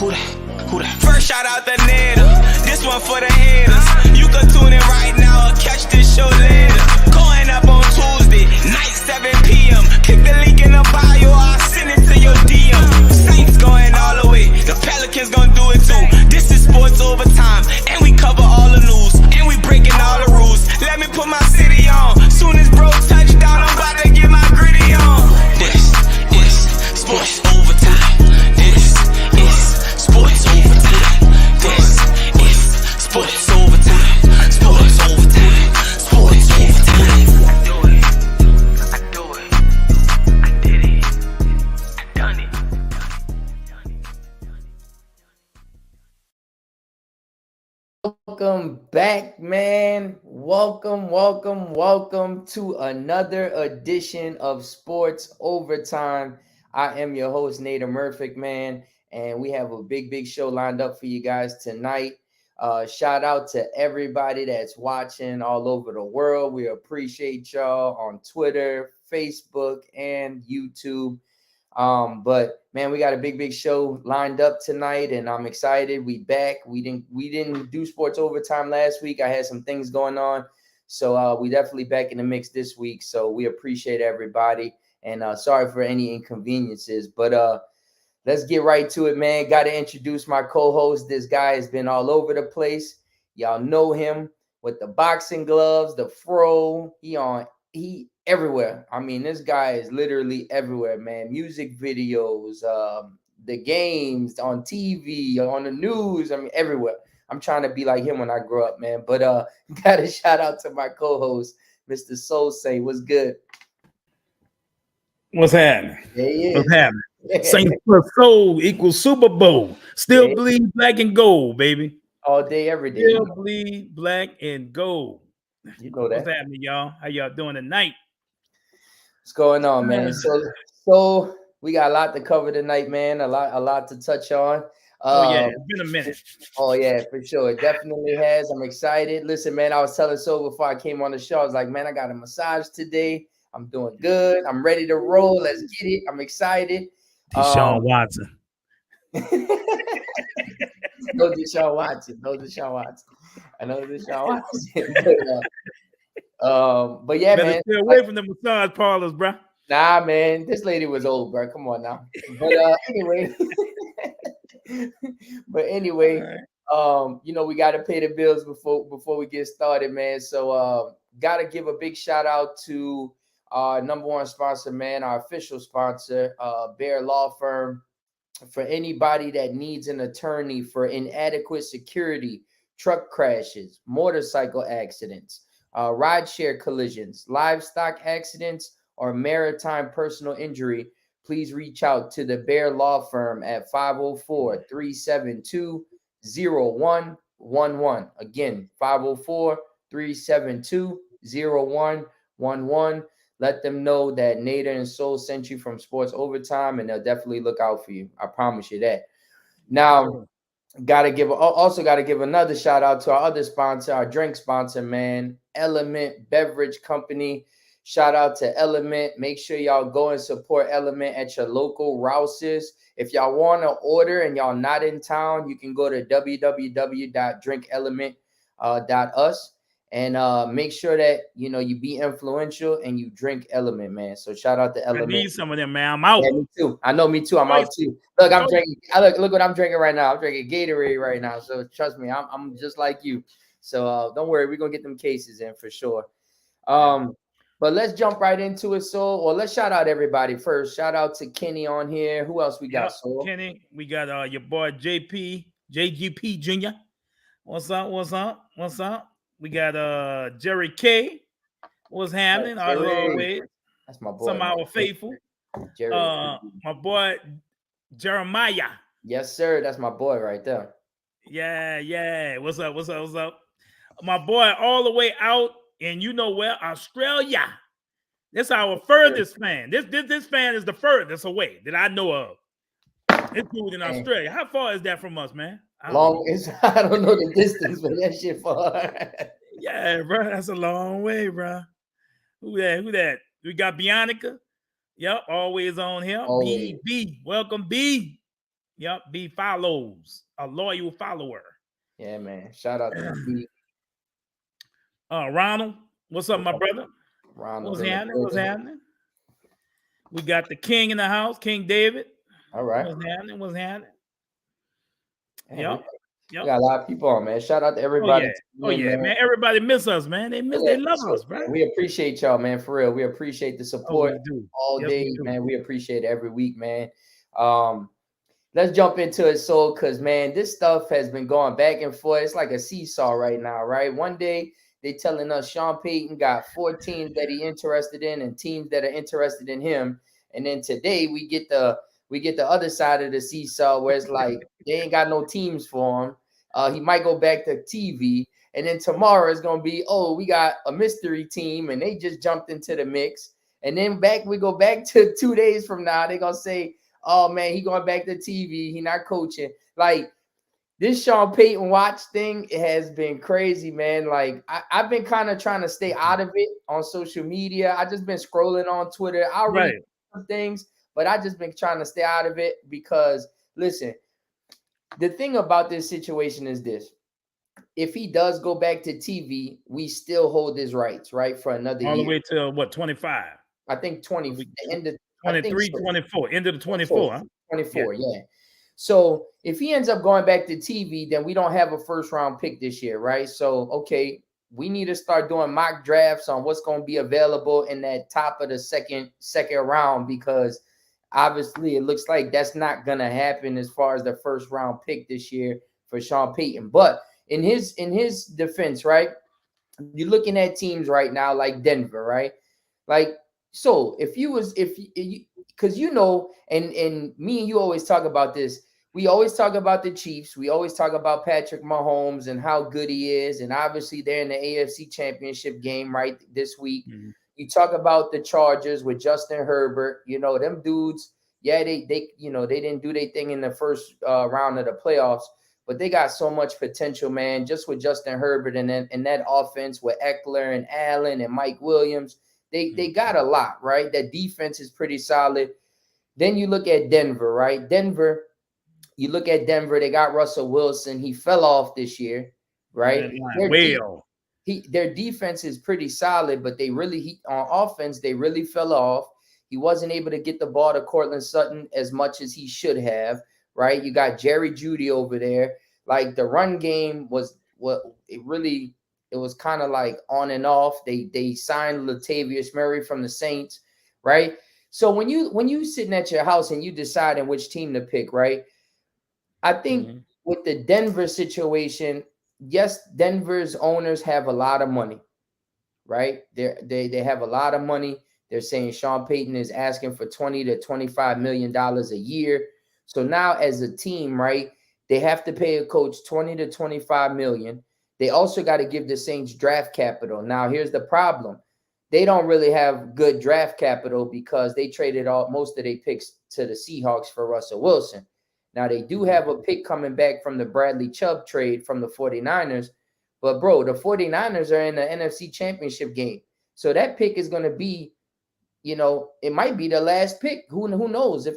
Who that? First shout out the Netta. This one for the haters. You can tune in right now or catch this show later. Going up on Tuesday, night 7 p.m. Click the link in the bio, I'll send it to your DM. Saints going all the way, the Pelicans gonna do it too. This is sports overtime, and we cover all the news, and we breaking all the rules. Let me put my city on. Soon as bro touchdown, I'm about to get my gritty on. This is sports overtime. This is sports overtime. This is sports overtime. Sports overtime. Sports overtime. I do it. I do it. I did it. I done it. Welcome back, man. Welcome to another edition of Sports Overtime. I am your host, Nate Murphy, man, and we have a big show lined up for you guys tonight. Shout out to everybody that's watching all over the world. We appreciate y'all on Twitter, Facebook, and YouTube. But man, we got a big show lined up tonight, and I'm excited. We back. We didn't do Sports Overtime last week. I had some things going on, so we definitely back in the mix this week. So we appreciate everybody, and sorry for any inconveniences. But let's get right to it, man. Got to introduce my co-host. This guy has been all over the place. Y'all know him with the boxing gloves, the fro. He everywhere. I mean, this guy is literally everywhere, man. Music videos, the games, on TV, on the news. I mean, everywhere. I'm trying to be like him when I grow up, man. But got a shout out to my co-host, Mr. Soul Saint. What's good? What's happening? Yeah. What's happening? Saints plus soul equals Super Bowl. Still bleed black and gold, baby. All day, every day. Still bleed black and gold. You know that. What's happening, y'all? How y'all doing tonight? What's going on, man? So we got a lot to cover tonight, man. A lot to touch on. Yeah, it's been a minute. Oh yeah, for sure. It definitely has. I'm excited. Listen, man, I was telling So before I came on the show, I was like, man, I got a massage today. I'm doing good. I'm ready to roll. Let's get it. I'm excited. Deshaun Watson. No Deshaun Watson. I know Deshaun Watson. But yeah, better man. Stay away from the massage parlors, bro. Nah, man. This lady was old, bro. Come on now. But anyway. We got to pay the bills before we get started, man. So got to give a big shout out to our number one sponsor, man, our official sponsor, Bear Law Firm. For anybody that needs an attorney for inadequate security, truck crashes, motorcycle accidents, rideshare collisions, livestock accidents, or maritime personal injury, please reach out to the Bear Law Firm at 504-372-0111. Again, 504-372-0111. Let them know that Nader and Soul sent you from Sports Overtime, and they'll definitely look out for you. I promise you that. Now, also got to give another shout out to our other sponsor, our drink sponsor, man, Element Beverage Company. Shout out to Element. Make sure y'all go and support Element at your local Rouse's. If y'all want to order and y'all not in town, you can go to www.drinkelement.us and make sure that you be influential and you drink Element, man. So shout out to Element. I need some of them, man. I'm out. Yeah, me too. I know, me too. I'm out too. Look, I'm drinking. Look what I'm drinking right now. I'm drinking Gatorade right now. So trust me, I'm just like you. So don't worry, we're gonna get them cases in for sure. But let's jump right into it, Soul. Or let's shout out everybody first. Shout out to Kenny on here. Who else we got, Soul? Kenny, we got your boy JGP Jr. What's up? We got Jerry K. What's happening? As always. That's my boy. Some of our faithful. Jerry. My boy Jeremiah. Yes, sir. That's my boy right there. Yeah. What's up? My boy all the way out in Australia. This our furthest fan. This fan is the furthest away that I know of. This dude in Australia. How far is that from us, man? I don't know the distance, but that shit far. Yeah, bro. That's a long way, bro. Who that? We got Bionica. Yep, always on here. Always. B. Welcome, B. Yep. B follows, a loyal follower. Yeah, man. Shout out to B. Ronald, what's up, my brother? Ronald What's in the happening? What's building. happening? We got the king in the house, King David. All right. What's happening? What's happening? Yeah, Yep. we Yep. got a lot of people on, man. Shout out to Oh everybody. yeah. Oh yeah, man. Everybody miss us, man. They miss. Yeah, They love so, us, bro. man, we appreciate y'all, man. For real, we appreciate the Oh, support we do. all Yes, day, we do. man. We appreciate it every week, man. Let's jump into it, so because man, this stuff has been going back and forth. It's like a seesaw right now, right? One day they telling us Sean Payton got 4 teams that he interested in and teams that are interested in him, and then today we get the other side of the seesaw where it's like they ain't got no teams for him. He might go back to TV, and then tomorrow it's gonna be, oh, we got a mystery team and they just jumped into the mix, and then we go back to 2 days from now. They're gonna say, oh man, he going back to TV. He not coaching. Like this Sean Payton watch thing, it has been crazy, man. Like I've been kind of trying to stay out of it on social media. I just been scrolling on Twitter. I'll read some things, but I just been trying to stay out of it because listen, the thing about this situation is this. If he does go back to TV, we still hold his rights, right? For another year. All the way till what, 25? I think 20, the end of 23, 24, end of the 24, huh? 24, yeah. So if he ends up going back to TV, then we don't have a first round pick this year, right? So, okay, we need to start doing mock drafts on what's going to be available in that top of the second round, because obviously it looks like that's not going to happen as far as the first round pick this year for Sean Payton. But in his defense, right? You're looking at teams right now like Denver, right? Like, so if you, because and me and you always talk about this. We always talk about the Chiefs. We always talk about Patrick Mahomes and how good he is, and obviously they're in the AFC Championship game right this week. Mm-hmm. You talk about the Chargers with Justin Herbert. You know them dudes. Yeah, they didn't do their thing in the first round of the playoffs, but they got so much potential, man. Just with Justin Herbert and that offense with Eckler and Allen and Mike Williams. They got a lot, right? That defense is pretty solid. Then you look at Denver, right? You look at Denver, they got Russell Wilson. He fell off this year, right? Their defense is pretty solid, but on offense, they really fell off. He wasn't able to get the ball to Cortland Sutton as much as he should have, right? You got Jerry Jeudy over there. Like the run game was it was kind of like on and off. They signed Latavius Murray from the Saints, right? So when you sitting at your house and you deciding which team to pick, right? I think with the Denver situation, yes, Denver's owners have a lot of money, right? They have a lot of money. They're saying Sean Payton is asking for $20 to $25 million a year. So now as a team, right, they have to pay a coach $20 to $25 million. They also got to give the Saints draft capital. Now, here's the problem. They don't really have good draft capital because they traded most of their picks to the Seahawks for Russell Wilson. Now, they do have a pick coming back from the Bradley Chubb trade from the 49ers. But, bro, the 49ers are in the NFC Championship game. So that pick is going to be, it might be the last pick. Who knows if,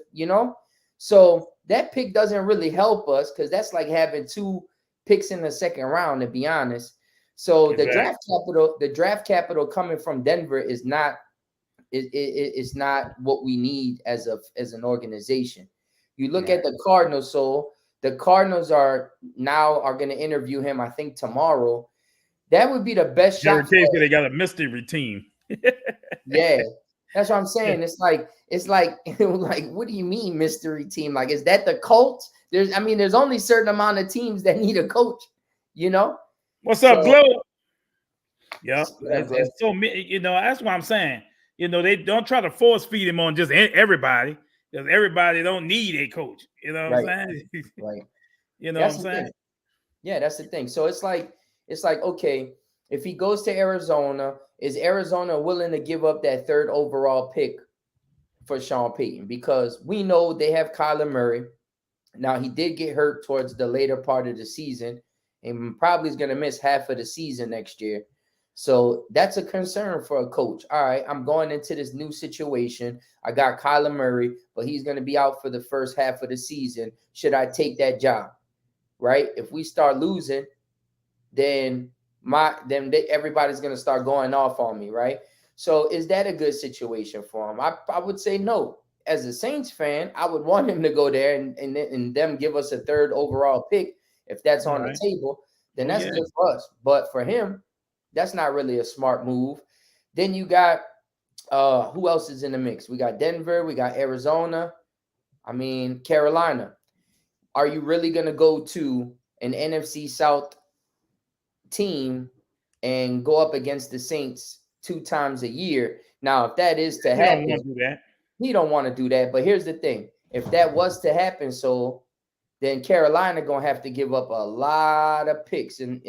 So that pick doesn't really help us because that's like having 2 picks in the second round, to be honest. So the draft capital coming from Denver is not it's not what we need as an organization. You look at the Cardinals, so the Cardinals are going to interview him, I think, tomorrow. That would be the best shot. They got a mystery team. Yeah, that's what I'm saying. It's like what do you mean mystery team? Like, is that the Colts? There's only a certain amount of teams that need a coach. What's up, Glow? Yeah, it's so that's what I'm saying. They don't try to force feed him on just everybody, because everybody don't need a coach. You know what I'm saying? Right. What I'm saying? Yeah, that's the thing. So it's like, okay, if he goes to Arizona, is Arizona willing to give up that 3rd overall pick for Sean Payton? Because we know they have Kyler Murray. Now, he did get hurt towards the later part of the season and probably is going to miss half of the season next year. So that's a concern for a coach. All right, I'm going into this new situation. I got Kyler Murray, but he's going to be out for the first half of the season. Should I take that job? Right? If we start losing, then everybody's going to start going off on me, right? So is that a good situation for him? I would say no. As a Saints fan, I would want him to go there and them give us a third overall pick. If that's on the table, then that's good for us. But for him, that's not really a smart move. Then you got who else is in the mix? We got Denver, we got Arizona. I mean, Carolina. Are you really going to go to an NFC South team and go up against the Saints 2 times a year? Now, if that is to happen, he don't want to do that. But here's the thing: if that was to happen, then Carolina gonna have to give up a lot of picks, and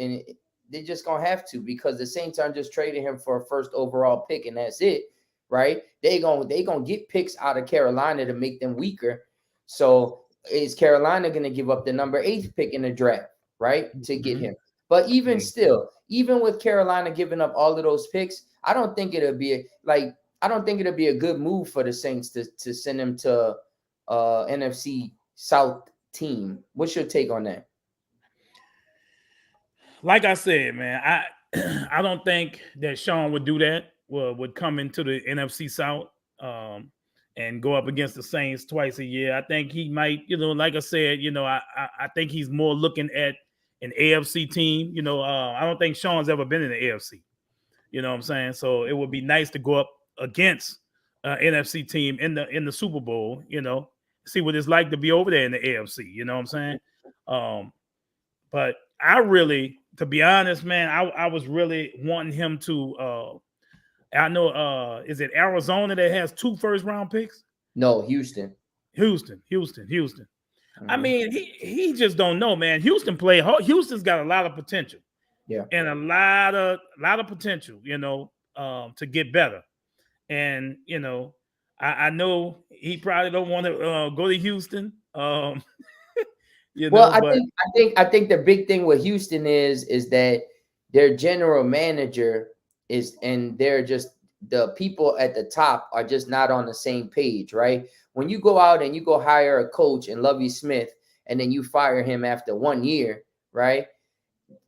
they're just gonna have to, because the Saints aren't just trading him for a first overall pick and that's it, right? They gonna get picks out of Carolina to make them weaker. So is Carolina gonna give up the number 8th pick in the draft, right, to get him? But even still, even with Carolina giving up all of those picks, I don't think it'll be a good move for the Saints to send him to NFC South team. What's your take on that? Like I said, man, I don't think that Sean would do that. Would come into the NFC South and go up against the Saints twice a year. I think he might, like I said, I think he's more looking at an AFC team. I don't think Sean's ever been in the AFC. You know what I'm saying? So it would be nice to go up against an NFC team in the Super Bowl, see what it's like to be over there in the AFC. You know what I'm saying? But I really, to be honest, man, I was really wanting him to I know is it Arizona that has 2 first-round picks? No, Houston. I mean, he just don't know, man. Houston's got a lot of potential. Yeah. And a lot of potential, to get better. And, I know he probably don't want to go to Houston. I think the big thing with Houston is that their general manager and they're just, the people at the top are just not on the same page, right? When you go out and you go hire a coach in Lovie Smith and then you fire him after 1 year, right?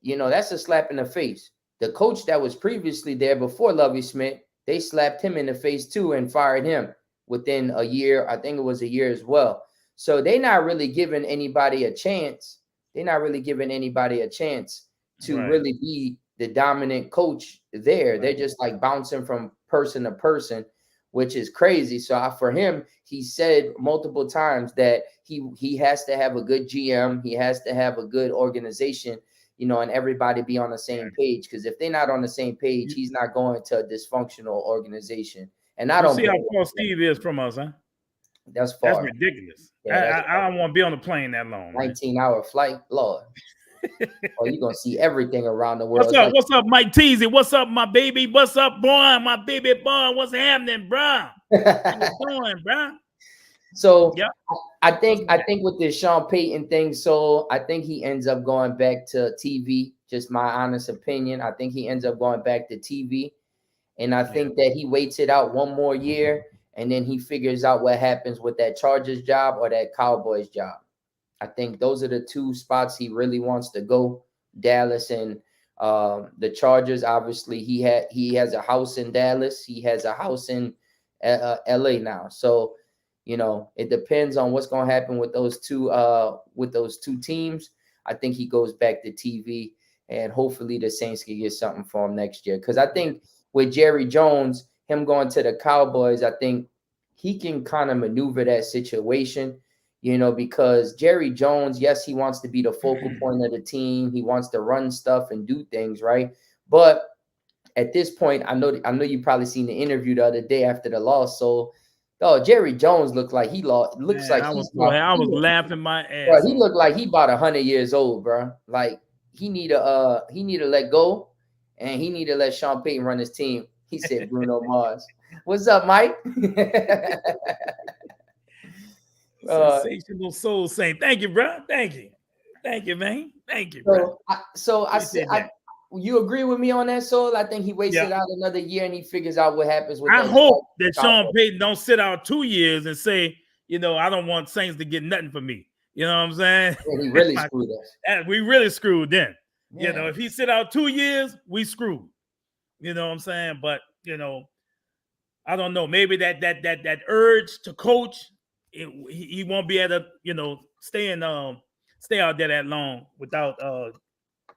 That's a slap in the face. The coach that was previously there before Lovie Smith, they slapped him in the face too and fired him within a year. I think it was a year as well. So they're not really giving anybody a chance. They're not really giving anybody a chance to really be the dominant coach there. Right. They're just like bouncing from person to person, which is crazy. So for him, he said multiple times that he has to have a good GM. He has to have a good organization, and everybody be on the same page. Because if they're not on the same page, he's not going to a dysfunctional organization. And I don't see how far Steve is from us, huh? That's far. That's ridiculous. Yeah, I don't want to be on the plane that long. 19-hour flight, Lord. Oh, you're gonna see everything around the world. What's up? What's up, Mike Teasy? What's up, my baby? What's up, boy? My baby boy. What's happening, bro? What you doing, bro? So yeah, I think with this Sean Payton thing, so I think he ends up going back to TV. Just my honest opinion. I think he ends up going back to TV, and I think that he waits it out 1 more year, and then he figures out what happens with that Chargers job or that Cowboys job. I think those are the 2 spots he really wants to go, Dallas and the Chargers. Obviously, he has a house in Dallas. He has a house in LA now. So, it depends on what's going to happen with those two teams. I think he goes back to TV, and hopefully the Saints can get something for him next year. Because I think with Jerry Jones, him going to the Cowboys, I think he can kind of maneuver that situation. Because Jerry Jones, yes, he wants to be the focal point of the team. He wants to run stuff and do things, right? But at this point, I know you probably seen the interview the other day after the loss. So, Jerry Jones looked like he lost. Looks like I was laughing my ass. Bro, he looked like he about 100 years old, bro. Like he need to let go, and he need to let Sean Payton run his team. He said Bruno Mars. What's up, Mike? Sensational Soul Saint. Thank you, bro. Thank you, man. Thank you, bro. I You agree with me on that, Soul? I think he wasted out another year and he figures out what happens with I that. hope that Sean Payton don't sit out 2 years and say, I don't want Saints to get nothing for me. You know what I'm saying? Yeah, he really screwed us. We really screwed then. Yeah. If he sit out 2 years, we screwed. You know what I'm saying? But I don't know. Maybe that urge to coach, he won't be able to, stay out there that long without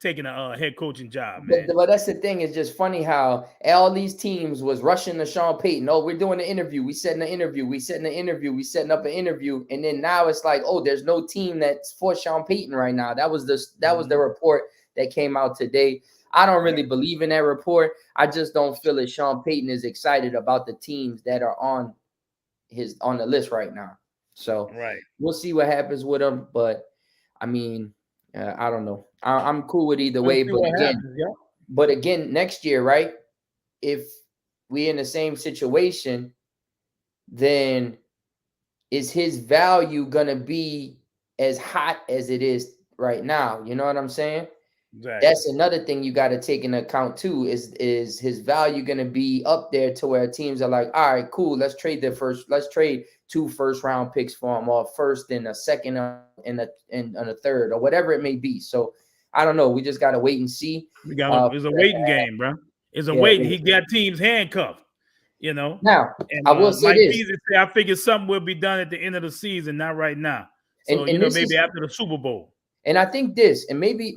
taking a head coaching job, man. But that's the thing. It's just funny how all these teams was rushing to Sean Payton. Oh, we're doing an interview. We setting an interview. We setting an interview. We setting up an interview. And then now it's like, oh, there's no team that's for Sean Payton right now. That was the report that came out today. I don't really believe in that report. I just don't feel that Sean Payton is excited about the teams that are on the list right now. So we'll see what happens with him. But I mean, I don't know. I'm cool with either way. But again, next year, right? If we in the same situation, then is his value gonna be as hot as it is right now? You know what I'm saying? Exactly. That's another thing you got to take into account too. Is his value going to be up there to where teams are like, all right, cool, let's trade 2 first-round picks for him, or first and a second and a third, or whatever it may be. So I don't know. We just got to wait and see. It's a waiting game, bro. It's a waiting. He got teams handcuffed. Now, and, I will say Mike this. Beasley say, I figure something will be done at the end of the season, not right now. So maybe after the Super Bowl. And I think this, and maybe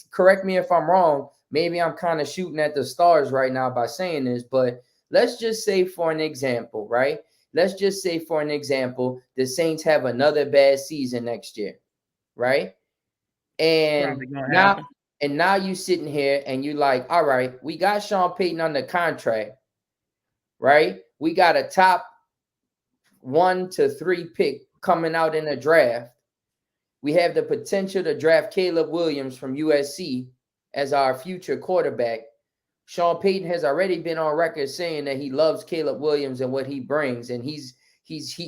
correct me if I'm wrong. Maybe I'm kind of shooting at the stars right now by saying this, but let's just say for an example, right? Let's just say for an example, the Saints have another bad season next year, right? And now you sitting here and you like, all right, we got Sean Payton under contract, right? We got a top 1 to 3 pick coming out in the draft. We have the potential to draft Caleb Williams from USC as our future quarterback. Sean Payton has already been on record saying that he loves Caleb Williams and what he brings, and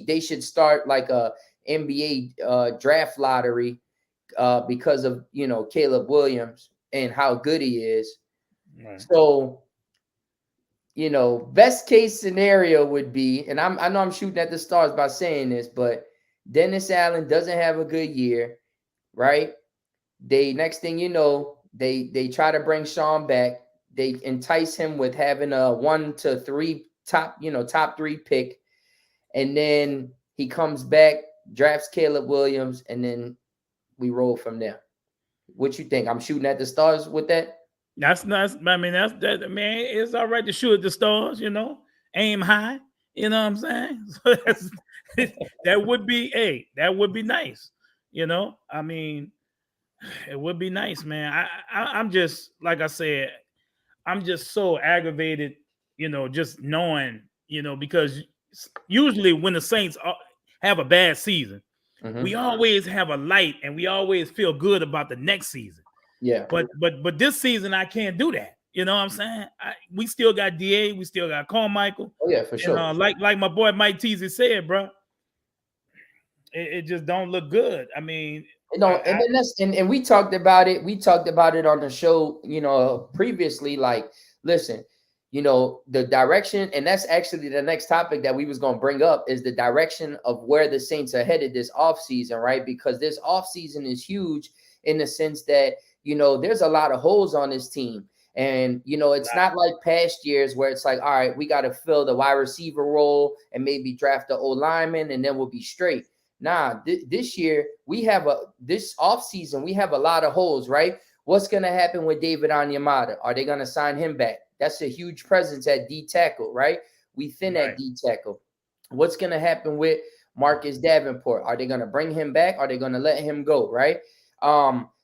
they should start like a NBA draft lottery because of Caleb Williams and how good he is. Right. So, best case scenario would be, and I know I'm shooting at the stars by saying this, but Dennis Allen doesn't have a good year, right? Next thing you know, they try to bring Sean back. They entice him with having a 1 to 3 top 3 pick, and then he comes back, drafts Caleb Williams, and then we roll from there. What you think? I'm shooting at the stars with that? That's nice. I mean, man, it's all right to shoot at the stars, aim high. You know what I'm saying? So that would be nice. I mean, it would be nice, man. I'm just, like I said, I'm just so aggravated, just knowing, because usually when the Saints have a bad season, we always have a light and we always feel good about the next season. Yeah. But this season I can't do that. You know what I'm saying? We still got DA, we still got Carmichael. Oh yeah, for sure. And, like my boy Mike Teasy said, bro, it just don't look good. I mean, and we talked about it. We talked about it on the show, previously. Like, listen, the direction, and that's actually the next topic that we was gonna bring up is the direction of where the Saints are headed this offseason, right? Because this offseason is huge in the sense that there's a lot of holes on this team. And, it's not like past years where it's like, all right, we got to fill the wide receiver role and maybe draft the O-lineman and then we'll be straight. Nah, this year this offseason, we have a lot of holes, right? What's going to happen with David Onyemata? Are they going to sign him back? That's a huge presence at D tackle, right? We thin at D tackle. What's going to happen with Marcus Davenport? Are they going to bring him back? Are they going to let him go, right?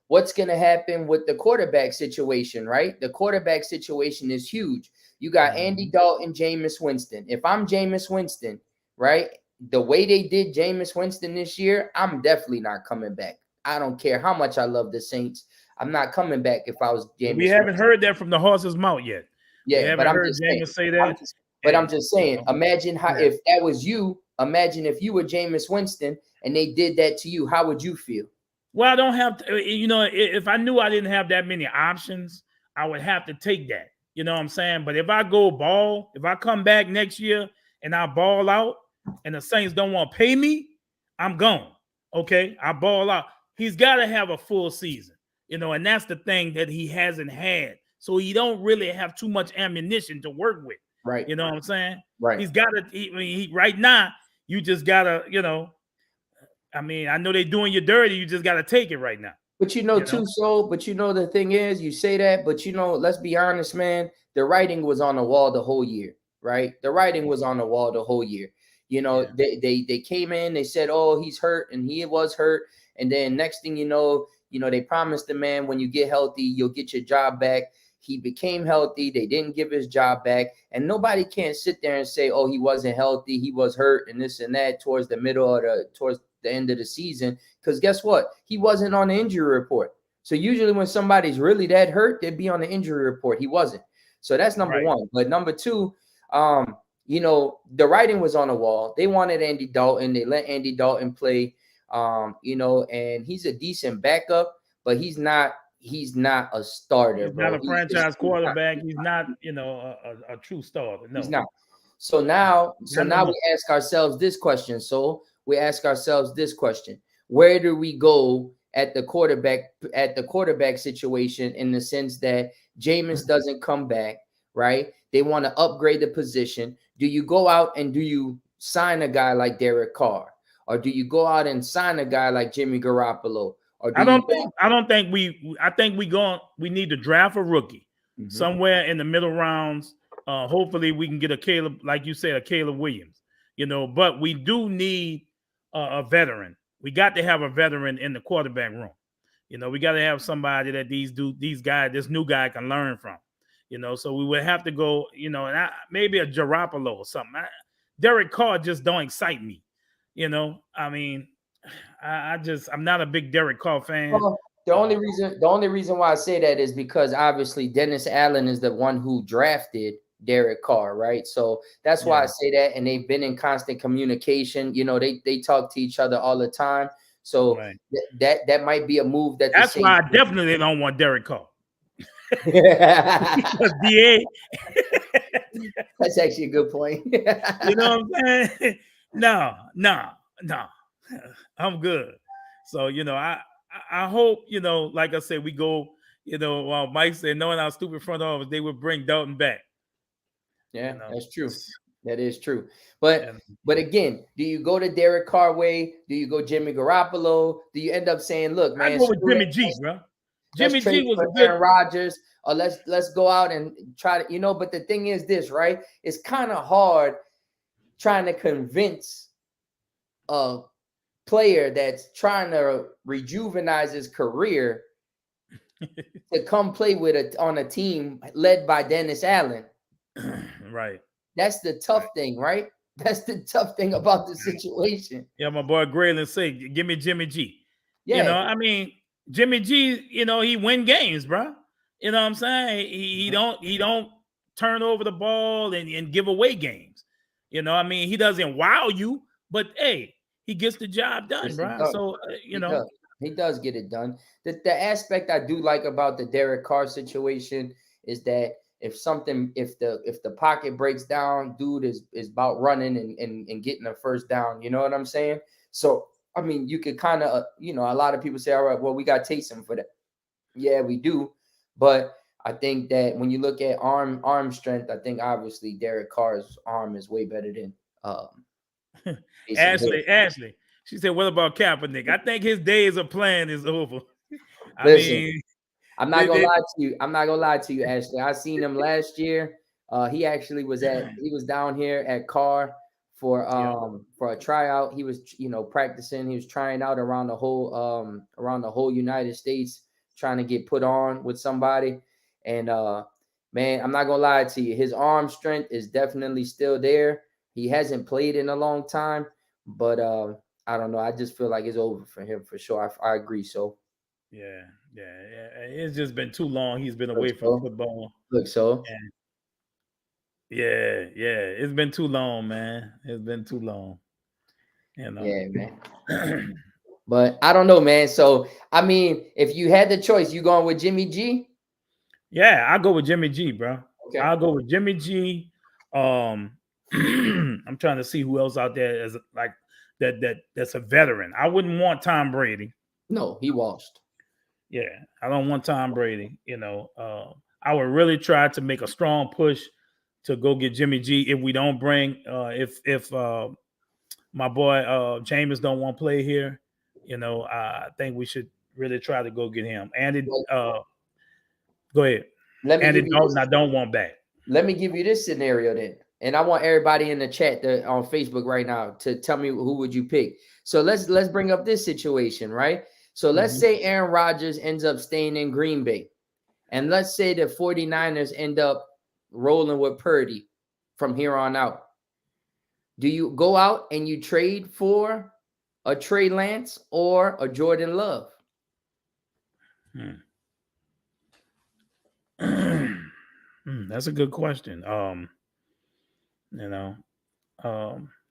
What's going to happen with the quarterback situation, right? The quarterback situation is huge. You got Andy Dalton, Jameis Winston. If I'm Jameis Winston, right, the way they did Jameis Winston this year, I'm definitely not coming back. I don't care how much I love the Saints. I'm not coming back if I was Jameis. We haven't heard that from the horse's mouth yet. Yeah, but I'm just saying. Say that. I'm just saying, imagine if that was you. Imagine if you were Jameis Winston and they did that to you. How would you feel? Well, I don't have to, if I knew I didn't have that many options, I would have to take that. You know what I'm saying? But if I come back next year and I ball out and the Saints don't want to pay me, I'm gone. Okay? I ball out. He's got to have a full season, and that's the thing that he hasn't had. So he don't really have too much ammunition to work with. Right. You know what I'm saying? Right. He's got to, right now, you just got to, I know they're doing you dirty. You just got to take it right now. But too, so, but the thing is, you say that, but let's be honest, man, the writing was on the wall the whole year, right? The writing was on the wall the whole year. They came in, they said, oh, he's hurt, and he was hurt. And then next thing you know, they promised the man, when you get healthy, you'll get your job back. He became healthy. They didn't give his job back. And nobody can sit there and say, oh, he wasn't healthy, he was hurt, and this and that towards the end of the season. Because guess what? He wasn't on the injury report. So usually when somebody's really that hurt, they'd be on the injury report. He wasn't. So that's number one. But number two, the writing was on the wall. They wanted Andy Dalton. They let Andy Dalton play, and he's a decent backup, but he's not a starter. He's not a franchise quarterback. He's not, a true starter. No, he's not. So now we ask ourselves this question. Where do we go at the quarterback situation, in the sense that Jameis doesn't come back, right? They want to upgrade the position. Do you go out and do you sign a guy like Derek Carr, or do you go out and sign a guy like Jimmy Garoppolo? I think we need to draft a rookie somewhere in the middle rounds. Hopefully we can get a Caleb, like you said, a Caleb Williams, but we do need a veteran. We got to have a veteran in the quarterback room. We got to have somebody that this new guy can learn from, so we would have to go, and maybe a Garoppolo or something. Derek Carr just don't excite me. I'm not a big Derek Carr fan. Well, the only reason why I say that is because obviously Dennis Allen is the one who drafted Derek Carr, right? So that's why I say that, and they've been in constant communication. They talk to each other all the time. So that might be a move that's why I definitely don't want Derek Carr. DA. That's actually a good point. You know what I'm saying? No. I'm good. So, I hope, like I said, we go, while Mike said, knowing our stupid front office, they would bring Dalton back. Yeah, that's true. That is true. But again, do you go to Derek Carr way? Do you go Jimmy Garoppolo? Do you end up saying, look, man, I go with Jimmy G, bro. Jimmy G was good. Aaron Rodgers, or let's go out and try to, but the thing is this, right? It's kind of hard trying to convince a player that's trying to rejuvenize his career to come play on a team led by Dennis Allen. Right. That's the tough thing, right? That's the tough thing about the situation. Yeah, my boy Graylin say, give me Jimmy G. Yeah. Jimmy G, he win games, bro. You know what I'm saying? He don't turn over the ball and give away games. He doesn't wow you, but hey, he gets the job done, bro. So, he does get it done. The aspect I do like about the Derek Carr situation is that if the pocket breaks down, dude is about running and getting a first down. You know what I'm saying? So, you could kind of, a lot of people say, all right, well, we got Taysom for that. Yeah, we do. But I think that when you look at arm strength, I think obviously Derek Carr's arm is way better than Ashley. She said, what about Kaepernick? I think his days of playing is over. I'm not gonna lie to you, Ashley. I seen him last year. He actually was down here at Carr for a tryout. He was practicing. He was trying out around the whole United States, trying to get put on with somebody. And man, I'm not gonna lie to you. His arm strength is definitely still there. He hasn't played in a long time, but I don't know. I just feel like it's over for him for sure. I agree. So yeah. It's just been too long. He's been away from football. Look so. Yeah. It's been too long, man. It's been too long. Yeah, man. But I don't know, man. So if you had the choice, you going with Jimmy G? Yeah, I'll go with Jimmy G, bro. Okay. I'll go with Jimmy G. I'm trying to see who else out there is like that's a veteran. I wouldn't want Tom Brady. No, he washed. Yeah, I don't want Tom Brady. I would really try to make a strong push to go get Jimmy G. If we don't bring, if my boy Jameis don't want to play here, I think we should really try to go get him. Andy, go ahead. Let me Andy give you Dalton, this. I don't want back. Let me give you this scenario then, and I want everybody in the chat on Facebook right now to tell me who would you pick. So let's bring up this situation, right? So let's say Aaron Rodgers ends up staying in Green Bay, and let's say the 49ers end up rolling with Purdy from here on out. Do you go out and you trade for a Trey Lance or a Jordan Love? That's a good question.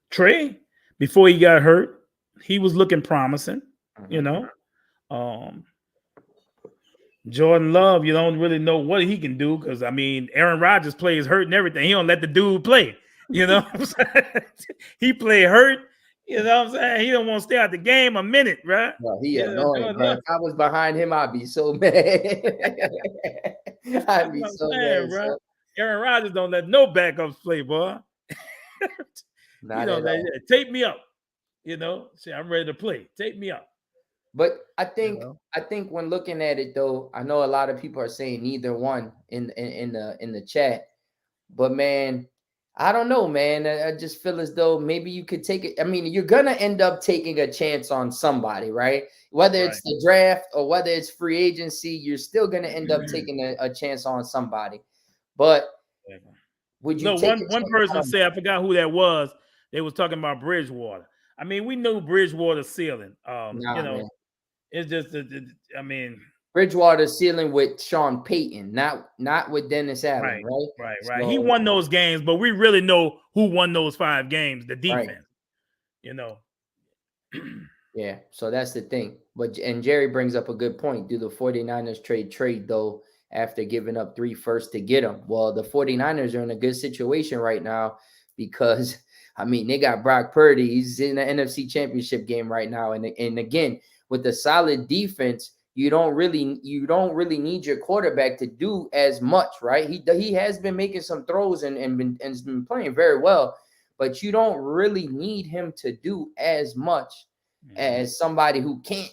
Trey, before he got hurt, he was looking promising. Jordan Love, you don't really know what he can do because Aaron Rodgers plays hurt and everything. He don't let the dude play. He play hurt. You know what I'm saying? He don't want to stay out the game a minute, right? Well, he annoying, bro. If I was behind him, I'd be so mad. I'd be so mad, bro. Aaron Rodgers don't let no backups play, boy. Take me up. Say I'm ready to play. Take me up. But I think when looking at it though, I know a lot of people are saying neither one in the chat. But man, I don't know, man. I just feel as though maybe you could take it. I mean, you're gonna end up taking a chance on somebody, right? Whether it's the draft or whether it's free agency, you're still gonna end up taking a chance on somebody. But would you take one person said, I forgot who that was. They was talking about Bridgewater. I mean, we knew Bridgewater's ceiling. Man. It's just Bridgewater's ceiling with Sean Payton, not with Dennis Allen, right? So, he won those games, but we really know who won those 5 games, the defense. Yeah, so that's the thing. And Jerry brings up a good point. Do the 49ers trade though after giving up 3 firsts to get him? Well, the 49ers are in a good situation right now because they got Brock Purdy. He's in the NFC Championship game right now, and again, with a solid defense, you don't really need your quarterback to do as much, right? He has been making some throws and been playing very well, but you don't really need him to do as much as somebody who can't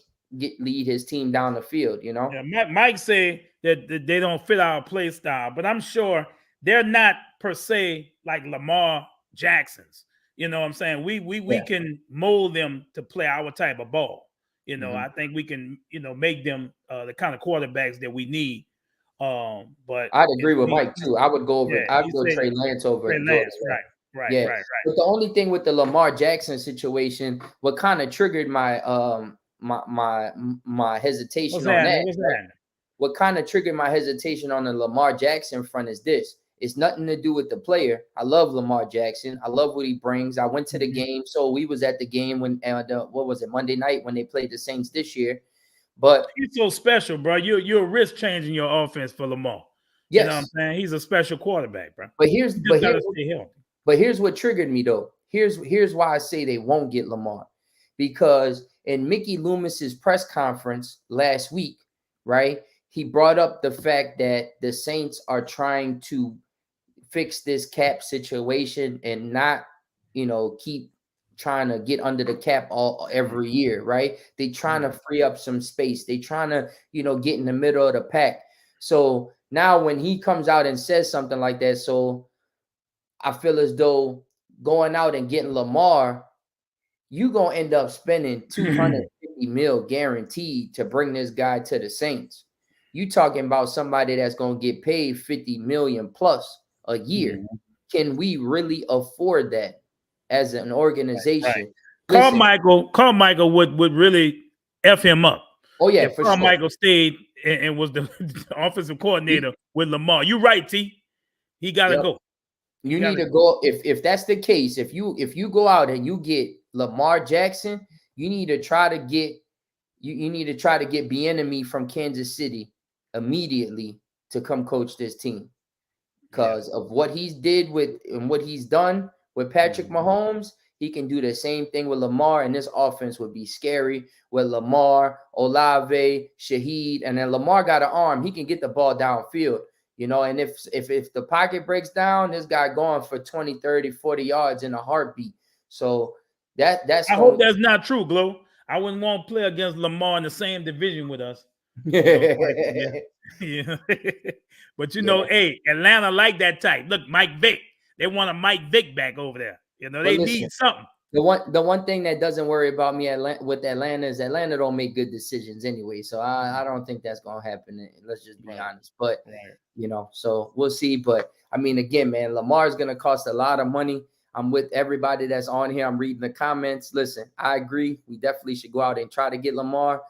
lead his team down the field. Yeah, Mike say that they don't fit our play style, but I'm sure they're not per se like Lamar Jackson's. You know what I'm saying? We can mold them to play our type of ball. I think we can, make them the kind of quarterbacks that we need. But I'd agree with Mike too. I would go over. I'd go Trey Lance over. Trey Lance, right. But the only thing with the Lamar Jackson situation, what kind of triggered my my hesitation on that? What kind of triggered my hesitation on the Lamar Jackson front is this. It's nothing to do with the player. I love Lamar Jackson. I love what he brings. I went to the game. So we was at the game when, what was it, Monday night when they played the Saints this year. But he's so special, bro. You're risk changing your offense for Lamar. Yes. You know what I'm saying? He's a special quarterback, bro. But here's what triggered me, though. Here's why I say they won't get Lamar. Because in Mickey Loomis's press conference last week, right, he brought up the fact that the Saints are trying to fix this cap situation and not, keep trying to get under the cap every year, right? They trying to free up some space. They trying to, get in the middle of the pack. So now when he comes out and says something like that, so I feel as though going out and getting Lamar, you gonna end up spending $250 million guaranteed to bring this guy to the Saints. You talking about somebody that's gonna get paid $50 million plus a year. Can we really afford that as an organization? Right. Carl Michael would really F him up. Oh yeah, if Carl Michael stayed and was the offensive coordinator with Lamar. You're right, T. He gotta go. You need to go. If that's the case, if you go out and you get Lamar Jackson, you need to try to get Bieniemy from Kansas City immediately to come coach this team because of what he's did with and what he's done with Patrick Mahomes. He can do the same thing with Lamar, and this offense would be scary with Lamar, Olave, Shaheed, and then Lamar got an arm. He can get the ball downfield, you know, and if the pocket breaks down, this guy going for 20, 30, 40 yards in a heartbeat. So that's I hope that's not true, Glow. I wouldn't want to play against Lamar in the same division with us. Yeah. But you know, hey, Atlanta like that type. Look, Mike Vick. They want a Mike Vick back over there. You know, they need something. The one thing that doesn't worry about me with Atlanta is Atlanta don't make good decisions anyway. So I don't think that's gonna happen. Let's just be honest. But you know, so we'll see. But I mean, again, man, Lamar's gonna cost a lot of money. I'm with everybody that's on here. I'm reading the comments. Listen, I agree. We definitely should go out and try to get Lamar.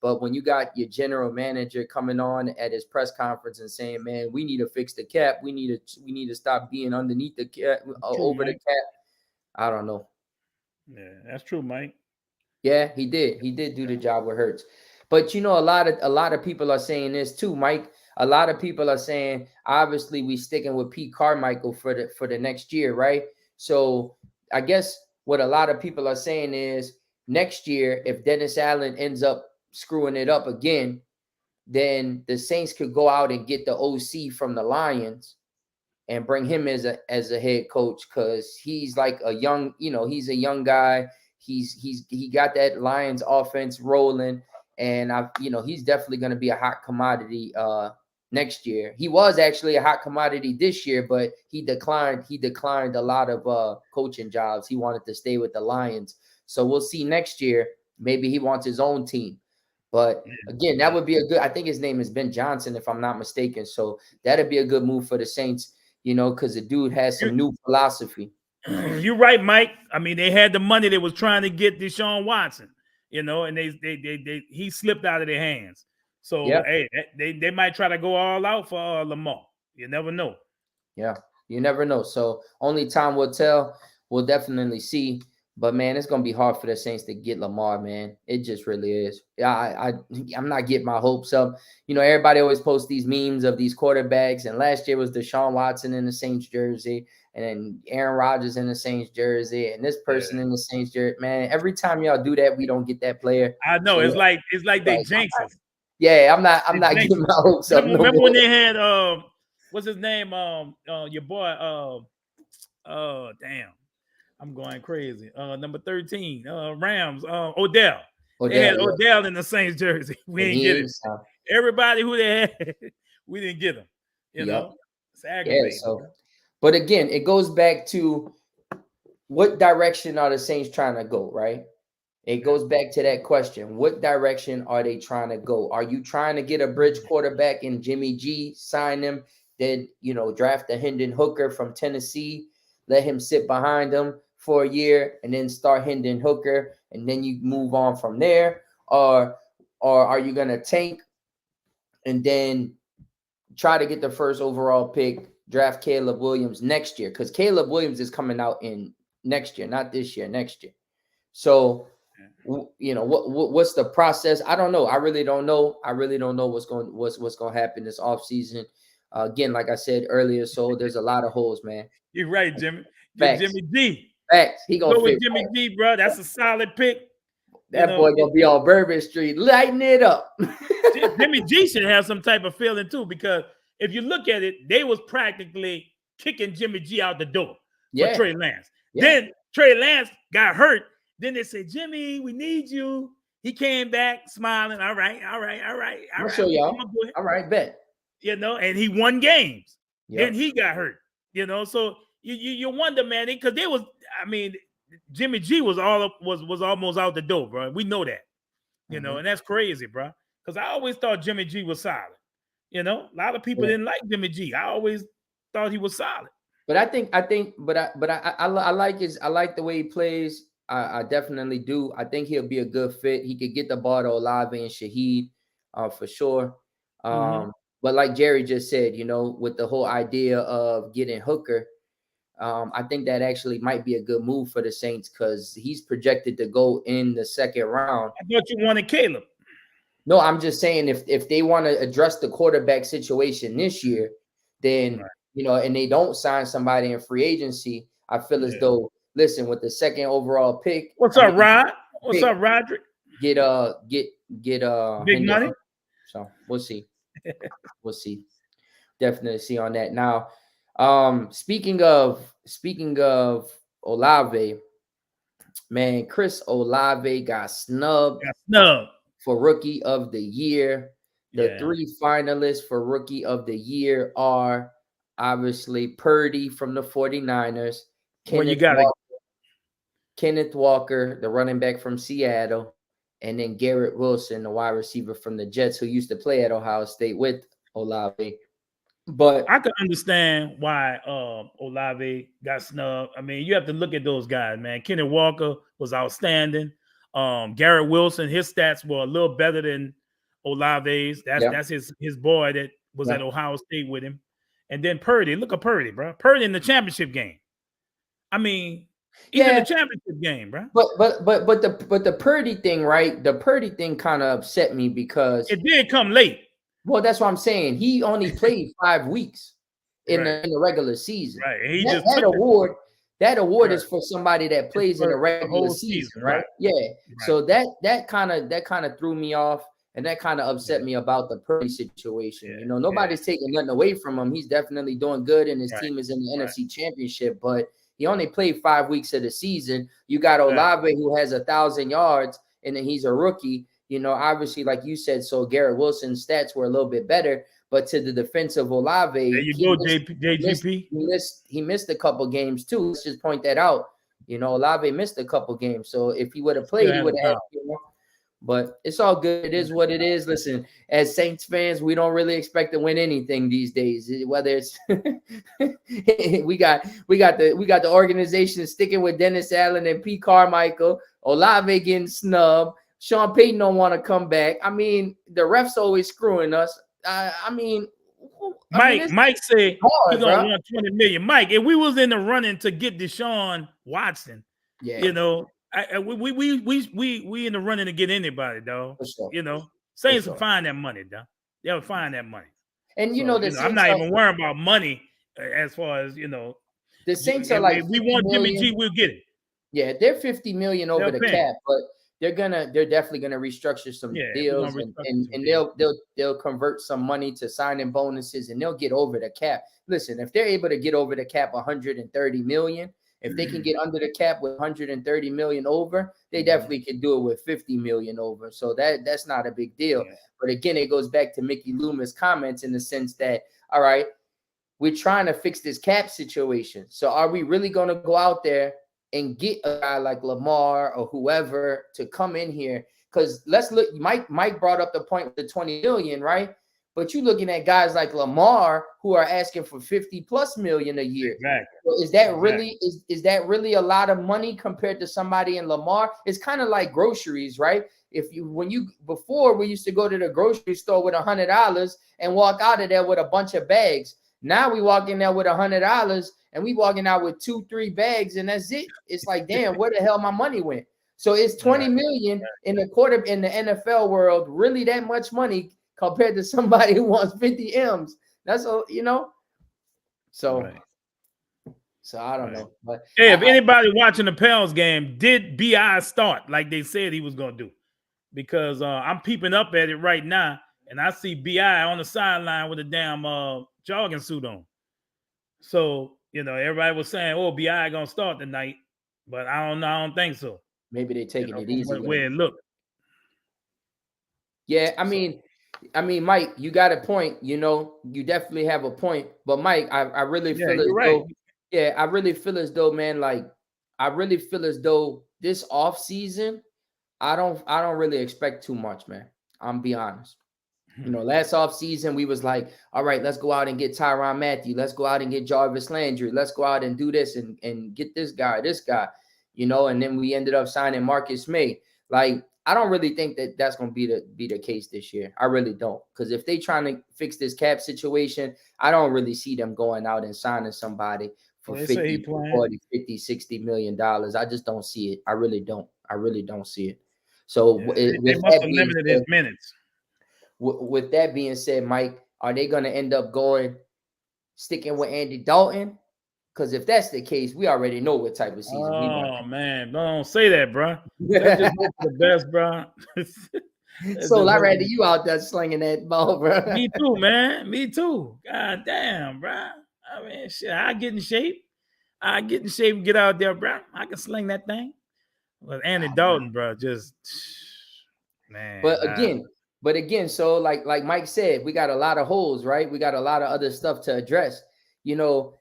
But when you got your general manager coming on at his press conference and saying, "Man, we need to fix the cap. We need to stop being underneath the cap, over the cap." I don't know. Yeah, that's true, Mike. Yeah, he did. He did do the job with Hurts. But you know, a lot of people are saying this too, Mike. A lot of people are saying, obviously, we sticking with Pete Carmichael for the next year, right? So I guess what a lot of people are saying is next year, if Dennis Allen ends up screwing it up again, then the Saints could go out and get the OC from the Lions and bring him as a head coach, because he's like a young, you know, he's a young guy. He got that Lions offense rolling, and he's definitely going to be a hot commodity next year. He was actually a hot commodity this year, but he declined a lot of coaching jobs. He wanted to stay with the Lions. So we'll see next year. Maybe he wants his own team. But again, that would be a good, I think his name is Ben Johnson, if I'm not mistaken. So that'd be a good move for the Saints, you know, because the dude has some new philosophy. You're right, Mike. I mean, they had the money. They was trying to get Deshaun Watson, you know, and he slipped out of their hands. So hey, they might try to go all out for Lamar. You never know. Yeah, you never know. So only time will tell. We'll definitely see. But man, it's gonna be hard for the Saints to get Lamar, man. It just really is. I'm not getting my hopes up. You know, everybody always posts these memes of these quarterbacks, and last year was Deshaun Watson in the Saints jersey, and then Aaron Rodgers in the Saints jersey, and this person in the Saints jersey. Man, every time y'all do that, we don't get that player. I know. So, it's like they jinx us. Yeah, I'm not getting my hopes up. Remember when they had what's his name? Your boy. Damn. I'm going crazy. Number 13, Rams, Odell. They had Odell in the Saints jersey. We didn't get it. Everybody who they had, we didn't get them. You know, it's aggravating. But again, it goes back to what direction are the Saints trying to go, right? It goes back to that question. What direction are they trying to go? Are you trying to get a bridge quarterback in Jimmy G, sign him, then, you know, draft a Hendon Hooker from Tennessee, let him sit behind him for a year, and then start Hendon Hooker, and then you move on from there? Or are you going to tank and then try to get the first overall pick, draft Caleb Williams next year? Because Caleb Williams is coming out in next year, not this year, next year. So, you know, what's the process? I don't know. I really don't know. I really don't know what's going to happen this offseason. Again, like I said earlier, so there's a lot of holes, man. You're right, Jimmy. Jimmy G. Facts. He gonna go with Jimmy G, bro. That's a solid pick. That boy gonna be on Bourbon Street, lighting it up. Jimmy G should have some type of feeling too, because if you look at it, they was practically kicking Jimmy G out the door for Trey Lance. Then Trey Lance got hurt. Then they said, "Jimmy, we need you." He came back smiling. All right. I'll show y'all. All right, bet. You know, and he won games. Then he got hurt. You know, so you wonder, man, because they was. I mean, Jimmy G was almost out the door, bro. We know that, you know, and that's crazy, bro. Because I always thought Jimmy G was solid. You know, a lot of people didn't like Jimmy G. I always thought he was solid. But I like the way he plays. I definitely do. I think he'll be a good fit. He could get the ball to Olave and Shaheed, for sure. But like Jerry just said, you know, with the whole idea of getting Hooker, I think that actually might be a good move for the Saints, because he's projected to go in the second round. I thought you wanted Caleb. No, I'm just saying if they want to address the quarterback situation this year, then and they don't sign somebody in free agency, I feel as though with the second overall pick. What's up, Rod? What's up, Roderick? Get big Hendon. money. So we'll see. We'll see. Definitely see on that. Now, speaking of Olave, man, Chris Olave got snubbed for Rookie of the Year. The three finalists for Rookie of the Year are obviously Purdy from the 49ers, Kenneth Walker, the running back from Seattle, and then Garrett Wilson, the wide receiver from the Jets, who used to play at Ohio State with Olave. But I can understand why Olave got snubbed. I mean, you have to look at those guys, man. Kenneth Walker was outstanding. Garrett Wilson, his stats were a little better than Olave's. That's his boy that was at Ohio State with him. And then Purdy, look at Purdy, bro. Purdy in the championship game. I mean, he's in the championship game, bro. But the Purdy thing, right? The Purdy thing kind of upset me because it did come late. Well, that's what I'm saying. He only played 5 weeks in the regular season. Right. He that award is for somebody that plays in the regular season, right? Yeah. Right. So that kind of threw me off, and that kind of upset me about the Purdy situation. Nobody's taking nothing away from him. He's definitely doing good, and his team is in the NFC Championship, but he only played 5 weeks of the season. You got Olave who has 1,000 yards, and then he's a rookie. Obviously, like you said, so Garrett Wilson's stats were a little bit better, but to the defense of Olave, there you go, JGP. He missed a couple games too. Let's just point that out. Olave missed a couple games, so if he would have played, he would have. But it's all good. It is what it is. Listen, as Saints fans, we don't really expect to win anything these days. Whether it's we got the organization sticking with Dennis Allen and Pete Carmichael, Olave getting snubbed. Sean Payton don't want to come back. I mean, the refs always screwing us. Mike said he's gonna want $20 million. Mike, if we was in the running to get Deshaun Watson, we in the running to get anybody, dog. Sure. Saints will find that money, dog. They'll find that money. And I'm not even worrying about money as far as the Saints are like, we want Jimmy G, we'll get it. Yeah, they're $50 million over the cap, but they're definitely gonna restructure some deals, and they'll convert some money to signing bonuses, and they'll get over the cap. Listen, if they're able to get over the cap 130 million, if they can get under the cap with 130 million over, they definitely can do it with 50 million over. So that's not a big deal. Yeah. But again, it goes back to Mickey Loomis' comments in the sense that, all right, we're trying to fix this cap situation. So are we really going to go out there and get a guy like Lamar or whoever to come in here? Because let's look, Mike brought up the point with the 20 million, right? But you're looking at guys like Lamar who are asking for 50+ million a year. Exactly. So is that really is that really a lot of money compared to somebody in Lamar? It's kind of like groceries, right? Before we used to go to the grocery store with $100 and walk out of there with a bunch of bags. Now we walk in there with $100 and we walking out with 2-3 bags, and that's it. It's like, damn, where the hell my money went? So it's 20 million in the NFL world, really that much money compared to somebody who wants 50 M's. That's all, So, so I don't know. But hey, if anybody watching the PELS game, did BI start like they said he was going to do? Because I'm peeping up at it right now, and I see BI on the sideline with a damn jogging suit on. So, everybody was saying, oh, BI going to start tonight, but I don't know. I don't think so. Maybe they're taking it easy. Where it look. Yeah, I mean, Mike, you got a point. You definitely have a point. But Mike, I really feel as though, I really feel as though, man, I really feel as though this off season, I don't really expect too much, man. I'm be honest. Last off season, we was like, all right, let's go out and get Tyrann Mathieu. Let's go out and get Jarvis Landry. Let's go out and do this and get this guy. And then we ended up signing Marcus May. Like, I don't really think that that's going to be the case this year. I really don't. Because if they trying to fix this cap situation, I don't really see them going out and signing somebody for 50, 40, 50, 60 million dollars. I just don't see it. I really don't see it. So they must have limited his minutes. with that being said, Mike, are they going to end up sticking with Andy Dalton? Because if that's the case, we already know what type of season we want. Oh man, don't say that, bro. Let's just hope for the best, bro. So I'd rather you out there slinging that ball, bro. Me too, man. Me too. God damn, bro. I mean, shit. I get in shape. And get out there, bro. I can sling that thing. But Andy Dalton, bro, just man. But again, so like Mike said, we got a lot of holes, right? We got a lot of other stuff to address. You know,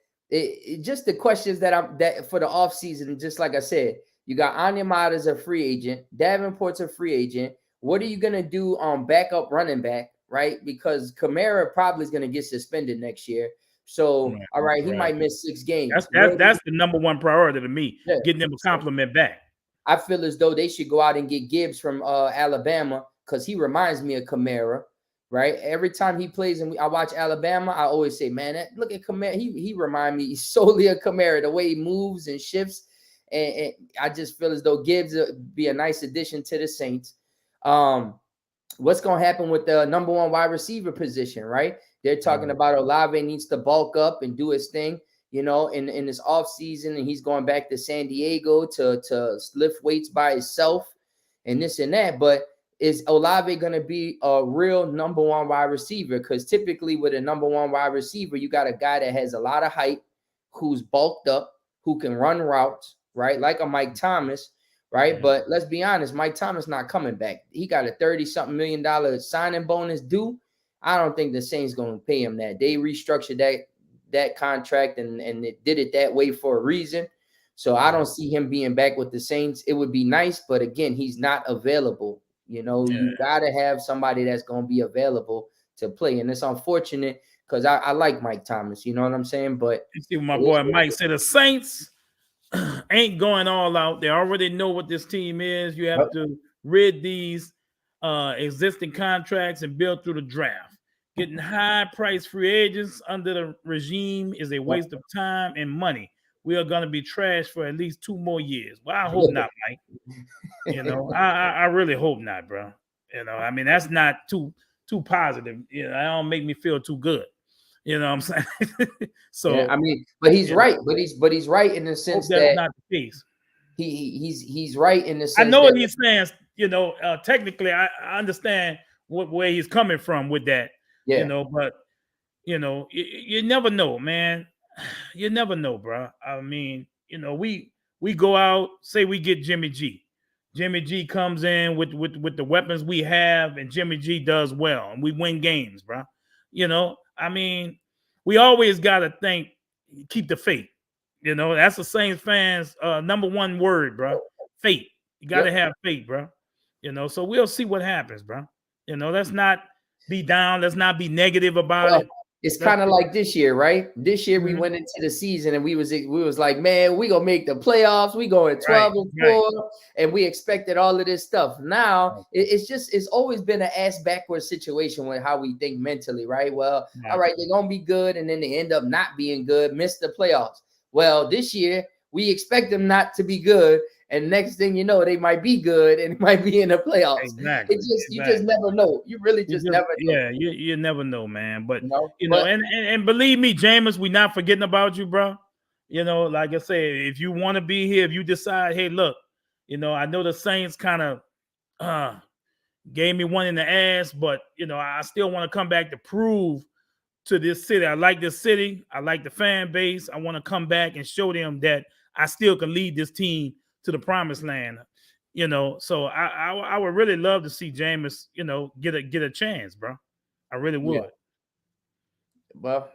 just the questions that for the offseason, just like I said, you got Anyamata as a free agent, Davenport's a free agent. What are you gonna do on backup running back, right? Because Kamara probably is gonna get suspended next year. So all right, he might miss 6 games. That's the number one priority to me, getting them a compliment back. I feel as though they should go out and get Gibbs from Alabama, because he reminds me of Kamara, right? Every time he plays and I watch Alabama, I always say, man, look at Kamara. He reminds me solely of Kamara, the way he moves and shifts. And I just feel as though Gibbs would be a nice addition to the Saints. What's going to happen with the number 1 wide receiver position, right? They're talking about Olave needs to bulk up and do his thing, you know, in this offseason, and he's going back to San Diego to lift weights by himself and this and that. But is Olave going to be a real number 1 wide receiver? Because typically with a number 1 wide receiver, you got a guy that has a lot of height, who's bulked up, who can run routes, right? Like a Mike Thomas, right? But let's be honest, Mike Thomas not coming back. He got a $30-something million signing bonus due. I don't think the Saints going to pay him that. They restructured that contract and it did it that way for a reason. So I don't see him being back with the Saints. It would be nice, but again, he's not available. You know, you got to have somebody that's going to be available to play. And it's unfortunate because I like Mike Thomas. You know what I'm saying? But you see what my boy Mike said, the Saints ain't going all out. They already know what this team is. You have to rid these existing contracts and build through the draft. Getting high-priced free agents under the regime is a waste of time and money. We are going to be trashed for at least 2 more years. Well, I hope not, Mike. You know, I really hope not, bro. You know, I mean, that's not too positive. You know, that don't make me feel too good. You know what I'm saying? So I mean, but he's right. But he's right in the sense that's that not the case. He's right in the sense. I know what he's saying. You know, technically, I understand where he's coming from with that. You know, but you know, you never know, man. You never know, bro. I mean, you know, we go out, say we get Jimmy G. Jimmy G comes in with the weapons we have, and Jimmy G does well, and we win games, bro. You know, I mean, we always gotta keep the faith. You know, that's the Saints fans' number 1 word, bro. Faith. You gotta have faith, bro. You know, so we'll see what happens, bro. You know, let's not be down. Let's not be negative about it. It's kind of like this year, right? This year we went into the season and we was like, man, we gonna make the playoffs. We going 12-4, and we expected all of this stuff. Now it's always been an ass backwards situation with how we think mentally, right? Well, all right, they're gonna be good, and then they end up not being good, miss the playoffs. Well, this year we expect them not to be good, and next thing you know, they might be good and might be in the playoffs. Exactly. You just never know. You really just never know. Yeah, you never know, man. But you know, and believe me, Jameis, we not forgetting about you, bro. You know, like I said, if you want to be here, if you decide, hey, look, you know, I know the Saints kind of gave me one in the ass, but you know, I still want to come back to prove to this city. I like this city. I like the fan base. I want to come back and show them that I still can lead this team to the promised land, you know. So I would really love to see Jameis, you know, get a chance, bro. I really would. Yeah. Well,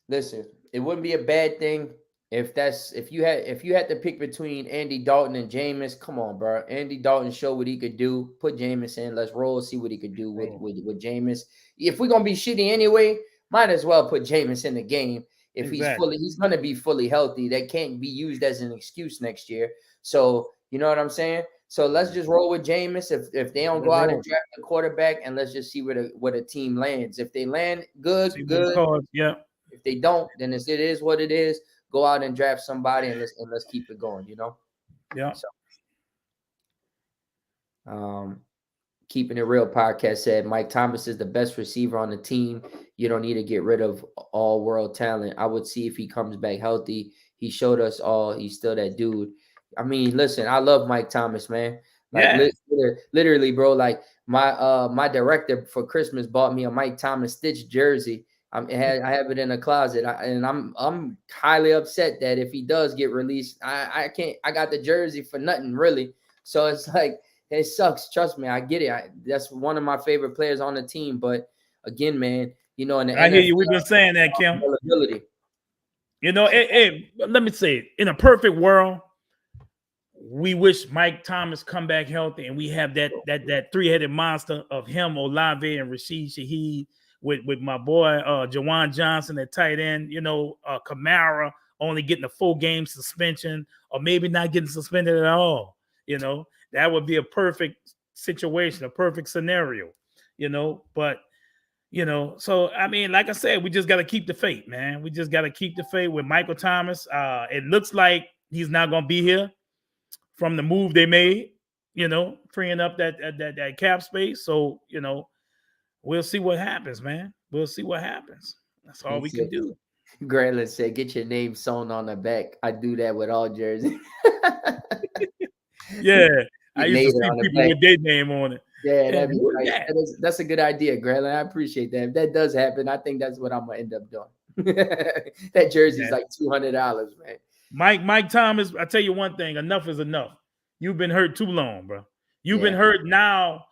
listen, it wouldn't be a bad thing if you had to pick between Andy Dalton and Jameis. Come on, bro. Andy Dalton show what he could do. Put Jameis in. Let's roll. See what he could do with Jameis. If we're gonna be shitty anyway, might as well put Jameis in the game. If he's going to be fully healthy. That can't be used as an excuse next year. So, you know what I'm saying? So let's just roll with Jameis. If they don't go out and draft a quarterback, and let's just see where the team lands. If they land good. Yeah. If they don't, then it is what it is. Go out and draft somebody and let's keep it going, you know? Yeah. So, Keeping It Real podcast said Mike Thomas is the best receiver on the team. You don't need to get rid of all world talent. I would see if he comes back healthy. He showed us all he's still that dude. I mean, listen, I love Mike Thomas, man. Like literally, bro. Like my director for Christmas bought me a Mike Thomas Stitch jersey. I have it in a closet, and I'm highly upset that if he does get released, I can't. I got the jersey for nothing really. So it's like it sucks. Trust me, I get it. That's one of my favorite players on the team. But again, man, you know, in the I hear you. We've been saying that, Kim. You know, let me say it. In a perfect world, we wish Mike Thomas come back healthy, and we have that three-headed monster of him, Olave, and Rashid Shaheed with my boy Jawan Johnson at tight end. You know, Kamara only getting a full game suspension, or maybe not getting suspended at all. You know, that would be a perfect situation, a perfect scenario. You know, but you know, so I mean, like I said, we just got to keep the faith, man. We just got to keep the faith with Michael Thomas. It looks like he's not going to be here from the move they made, you know, freeing up that cap space. So, you know, we'll see what happens, man. We'll see what happens. That's all we can do. Grantland said, "Get your name sewn on the back." I do that with all jerseys. Yeah, I used to see people with their name on it. Yeah, that'd be nice. That's a good idea, Grantland. I appreciate that. If that does happen, I think that's what I'm gonna end up doing. That jersey's like $200, man. Mike Thomas, I tell you one thing, enough is enough. You've been hurt too long, bro. You've been hurt now.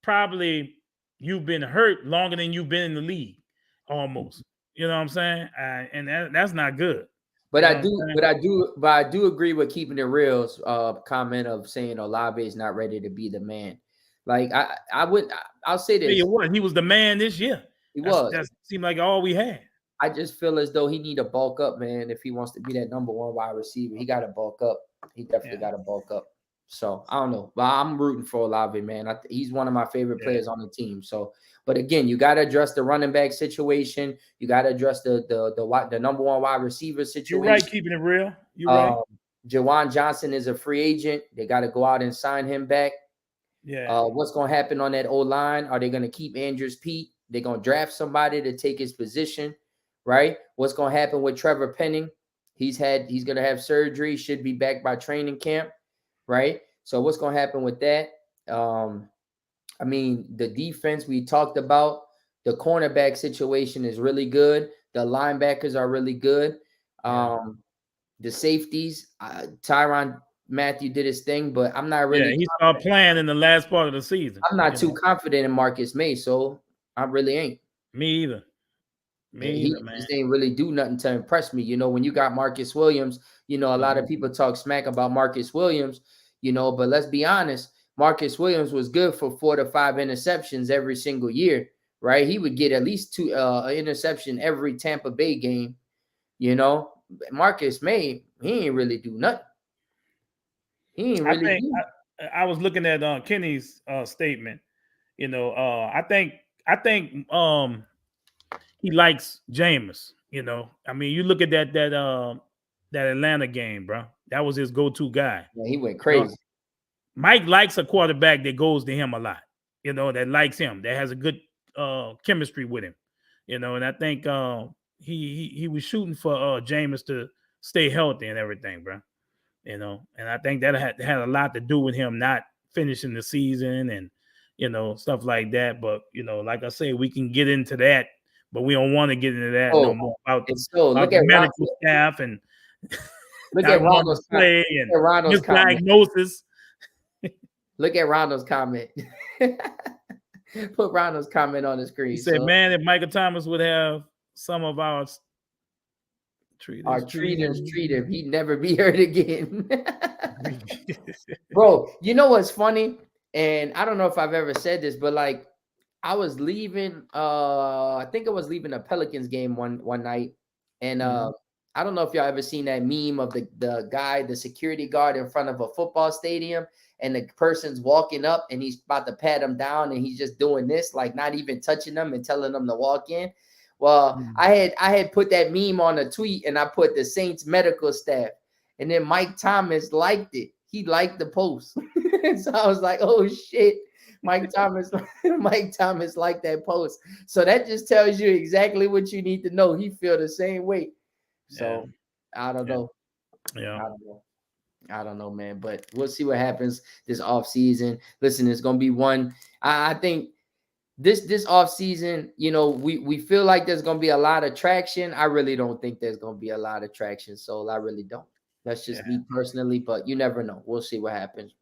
Probably you've been hurt longer than you've been in the league, almost. You know what I'm saying? And that's not good. But I do agree with Keeping It Real's comment of saying Olave is not ready to be the man. Like I'll say this. He was the man this year. That seemed like all we had. I just feel as though he need to bulk up, man. If he wants to be that number one wide receiver, he got to bulk up. He definitely got to bulk up. So I don't know, but I'm rooting for Olave, man. He's one of my favorite players on the team. So, but again, you got to address the running back situation. You got to address the number one wide receiver situation. You're right, Keeping It Real. You're right. Jawan Johnson is a free agent. They got to go out and sign him back. Yeah. What's going to happen on that O-line? Are they going to keep Andrews Pete? They're going to draft somebody to take his position, right? What's going to happen with Trevor Penning? He's going to have surgery, should be back by training camp, right? So what's going to happen with that? I mean, the defense we talked about, the cornerback situation is really good. The linebackers are really good. The safeties, Tyrann Mathieu did his thing, but I'm not really. Yeah, he started playing in the last part of the season. I'm not too confident in Marcus May, so I really ain't. Me either. He just ain't really do nothing to impress me. You know, when you got Marcus Williams, you know, a lot of people talk smack about Marcus Williams, you know, but let's be honest, Marcus Williams was good for 4 to 5 interceptions every single year, right? He would get at least 2 interception every Tampa Bay game, you know. Marcus May, he ain't really do nothing. He ain't really I was looking at Kenny's statement. You know, I think he likes Jameis. You know, I mean, you look at that Atlanta game, bro. That was his go-to guy. Yeah, he went crazy. You know, Mike likes a quarterback that goes to him a lot. You know, that likes him, that has a good chemistry with him. You know, and I think he was shooting for Jameis to stay healthy and everything, bro. You know, and I think that had a lot to do with him not finishing the season and, you know, stuff like that. But, you know, like I say, we can get into that, but we don't want to get into that no more about the medical staff and look at Ronald's play and misdiagnosis. Look at Ronald's comment. Put Ronald's comment on the screen. He said, man, if Michael Thomas would have some of our treaters treat him, he'd never be hurt again. Bro, you know what's funny? And I don't know if I've ever said this, but like I was leaving, I think I was leaving a Pelicans game one night. And I don't know if y'all ever seen that meme of the guy, the security guard in front of a football stadium, and the person's walking up and he's about to pat him down and he's just doing this, like not even touching them and telling them to walk in. Well, I had put that meme on a tweet and I put the Saints medical staff, and then Mike Thomas liked it. He liked the post. So I was like, oh shit. Mike Thomas liked that post. So that just tells you exactly what you need to know. He feel the same way. So I don't know. Yeah. I don't know, man. But we'll see what happens this off season. Listen, it's gonna be one. I think this off season, we feel like there's gonna be a lot of traction. I really don't think there's gonna be a lot of traction. So I really don't. That's just me personally, but you never know. We'll see what happens.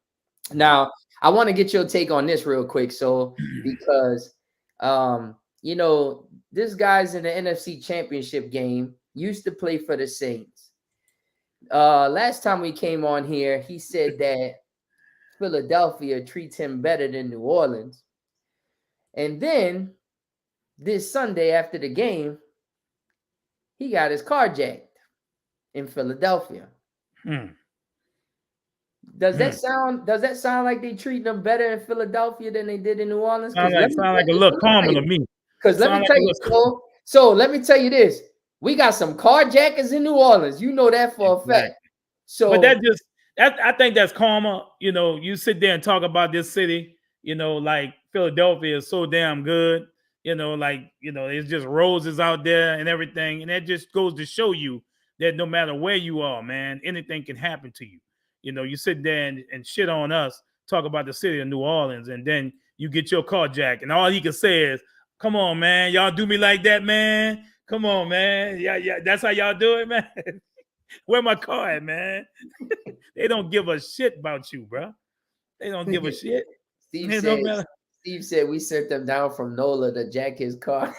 Now, I want to get your take on this real quick. So, because this guy's in the NFC Championship game, used to play for the Saints. Last time we came on here, he said that Philadelphia treats him better than New Orleans. And then this Sunday after the game, he got his car jacked in Philadelphia. Does that sound like they treat them better in Philadelphia than they did in New Orleans? Sound like a little calmer to me. Because let me tell you, so let me tell you this: we got some carjackers in New Orleans. You know that for a fact. So, but I think that's calmer. You sit there and talk about this city. Like Philadelphia is so damn good. It's just roses out there and everything, and that just goes to show you that no matter where you are, man, anything can happen to you. You sit there and shit on us, talk about the city of New Orleans, and then you get your car jacked, and all he can say is, "Come on, man, y'all do me like that, man. Come on, man. Yeah, that's how y'all do it, man." Where my car at, man? They don't give a shit about you, bro. They don't give a shit. Steve said we sent them down from NOLA to jack his car.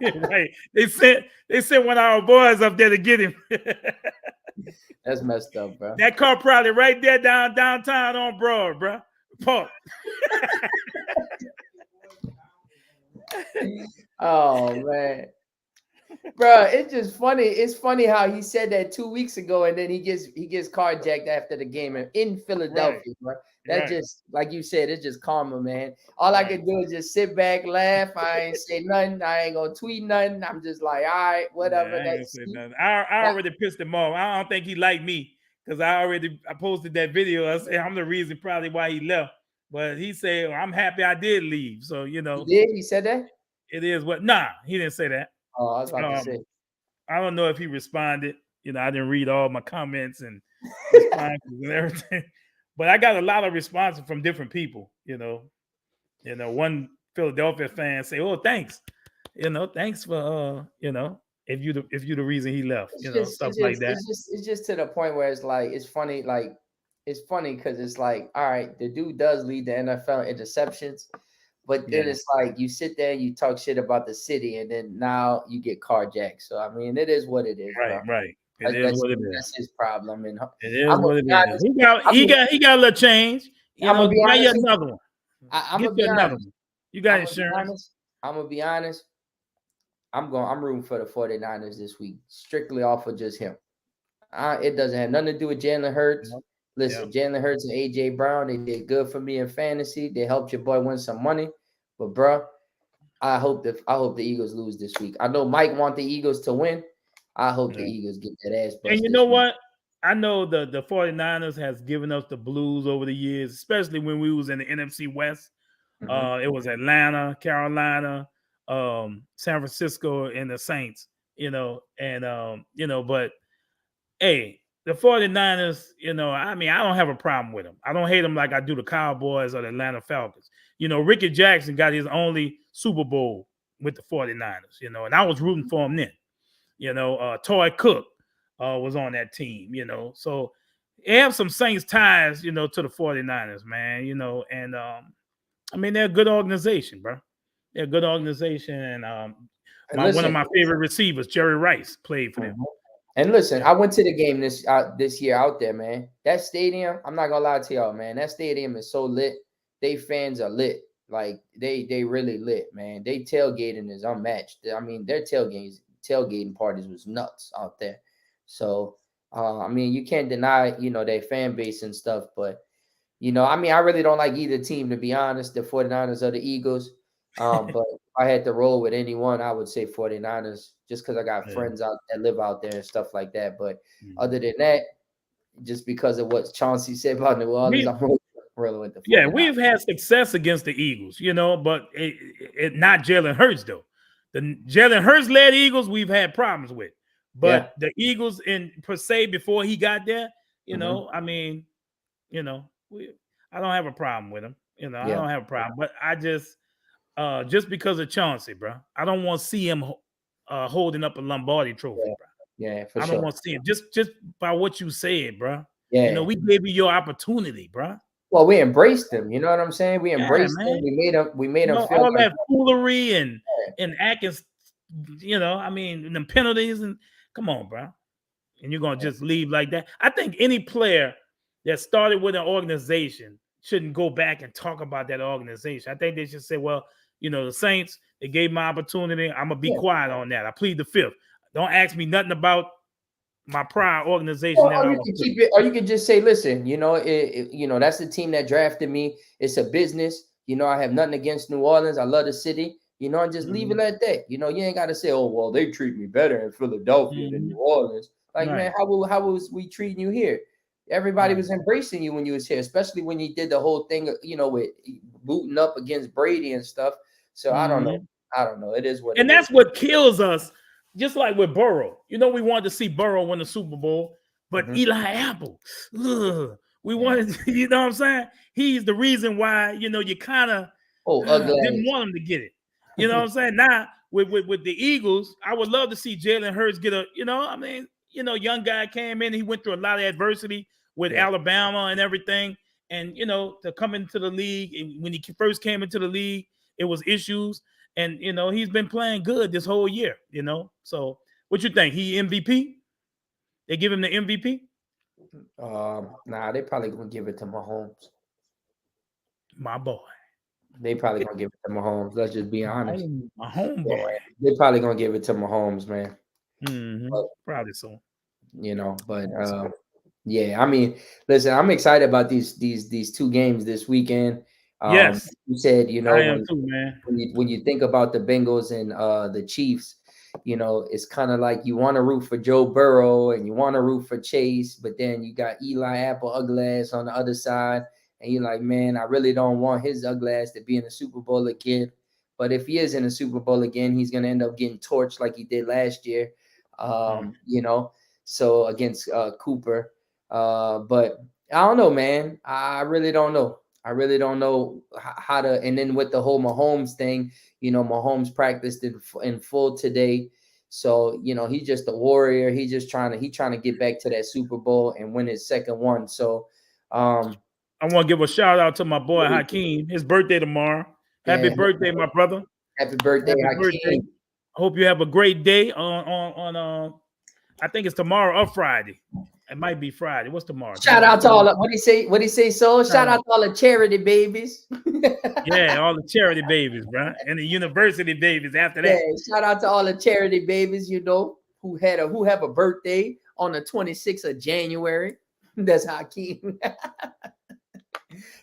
Right. They sent one of our boys up there to get him. That's messed up, bro. That car probably right there downtown on Broad, bro. Park. Oh man, bro, it's just funny. It's funny how he said that 2 weeks ago, and then he gets carjacked after the game in Philadelphia, bro. That just, like you said, it's just karma, man. All I can do is just sit back, laugh. I ain't say nothing. I ain't gonna tweet nothing. I'm just like, all right, whatever. I already pissed him off. I don't think he liked me because I posted that video. I said I'm the reason probably why he left. But he said, I'm happy I did leave. So, He did? He said that? It is what? Nah, he didn't say that. Oh, I was about to say. I don't know if he responded. I didn't read all my comments and responses and everything. But I got a lot of responses from different people. One Philadelphia fan say, "Oh, thanks. Thanks for if you the reason he left." Stuff like that. It's just to the point where it's like it's funny. Like it's funny because it's like, all right, the dude does lead the NFL in interceptions, but then it's like you sit there, you talk shit about the city, and then now you get carjacked. So I mean, it is what it is. Right, bro. right. That's his problem. And it is what it is. He got a little change. I'm gonna be honest. Another one. I'm gonna be honest. You got insurance. I'm gonna be honest. I'm rooting for the 49ers this week, strictly off of just him. It doesn't have nothing to do with Jalen Hurts. Listen, Jalen Hurts and AJ Brown, they did good for me in fantasy. They helped your boy win some money. But bro, I hope the Eagles lose this week. I know Mike wants the Eagles to win. I hope the Eagles get that ass busted. And you know what? I know the 49ers has given us the blues over the years, especially when we was in the NFC West. It was Atlanta, Carolina, San Francisco, and the Saints, but hey, the 49ers, I don't have a problem with them. I don't hate them like I do the Cowboys or the Atlanta Falcons. Ricky Jackson got his only Super Bowl with the 49ers, and I was rooting for him then. Toy Cook was on that team, so they have some Saints ties, to the 49ers, man, and they're a good organization, bro. They're a good organization, and one of my favorite receivers, Jerry Rice, played for them. And listen, I went to the game this year out there, man. That stadium, I'm not gonna lie to y'all, man. That stadium is so lit. They fans are lit. Like they really lit, man. They tailgating is unmatched. I mean, their tailgating parties was nuts out there. So you can't deny, their fan base and stuff, but I really don't like either team, to be honest, the 49ers or the Eagles. But if I had to roll with anyone, I would say 49ers, just because I got friends out that live out there and stuff like that. But other than that, just because of what Chauncey said about New Orleans, I'm rolling. really with the 49ers. Yeah, we've had success against the Eagles, but not Jalen Hurts though. The Jalen Hurts led Eagles we've had problems with, but the Eagles in per se before he got there, I mean, I don't have a problem with him. I don't have a problem, but I just because of Chauncey, bro, I don't want to see him holding up a Lombardi trophy, bro. Yeah, for I sure. don't want to see him just by what you said, bro. Yeah, We gave you your opportunity, bro. Well, we embraced him. You know what I'm saying? We embraced him. Man. We made him feel all like that foolery and acting. I mean, the penalties and come on, bro. And you're gonna just leave like that. I think any player that started with an organization shouldn't go back and talk about that organization. I think they should say, well, the Saints, they gave my opportunity. I'm gonna be quiet on that. I plead the fifth. Don't ask me nothing about my prior organization. Or you can keep it, or you can just say, listen, that's the team that drafted me. It's a business. I have nothing against New Orleans. I love the city. And just leave it at that. You ain't got to say, oh, well, they treat me better in Philadelphia than New Orleans. Like, man, how was we treating you here? Everybody was embracing you when you was here, especially when you did the whole thing, with booting up against Brady and stuff. So I don't know. It is what. And that's what kills us. Just like with Burrow, we wanted to see Burrow win the Super Bowl, but Eli Apple, we wanted, you know what I'm saying? He's the reason why, you kind of didn't want him to get it. You know what I'm saying? Now, with the Eagles, I would love to see Jalen Hurts get a, young guy came in, he went through a lot of adversity with Alabama and everything. And, to come into the league, and when he first came into the league, it was issues. And, he's been playing good this whole year, So what you think? He MVP? They give him the MVP? Nah, they probably going to give it to Mahomes. My boy. They probably going to give it to Mahomes. Let's just be honest. My homeboy. They probably going to give it to Mahomes, man. Probably so. But yeah, I mean, listen, I'm excited about these 2 games this weekend. Yes, you said, I am too, man. When you think about the Bengals and the Chiefs, it's kind of like you want to root for Joe Burrow and you want to root for Chase, but then you got Eli Apple ugly ass on the other side, and you're like, man, I really don't want his ugly ass to be in the Super Bowl again. But if he is in the Super Bowl again, he's gonna end up getting torched like he did last year. So against Cooper. But I don't know, man. I really don't know. I really don't know how to. And then with the whole Mahomes thing, Mahomes practiced in full today. So, he's just a warrior. He's just trying to get back to that Super Bowl and win his second one. So I want to give a shout out to my boy Hakeem. His birthday tomorrow. Happy birthday, my brother. Happy birthday, Hakeem. I hope you have a great day on I think it's tomorrow or Friday. It might be Friday. What's tomorrow? Shout out to all what he say, so shout out to all the charity babies. Yeah, all the charity babies, bro. And the university babies after that. Yeah, shout out to all the charity babies, who have a birthday on the 26th of January. That's Hakeem.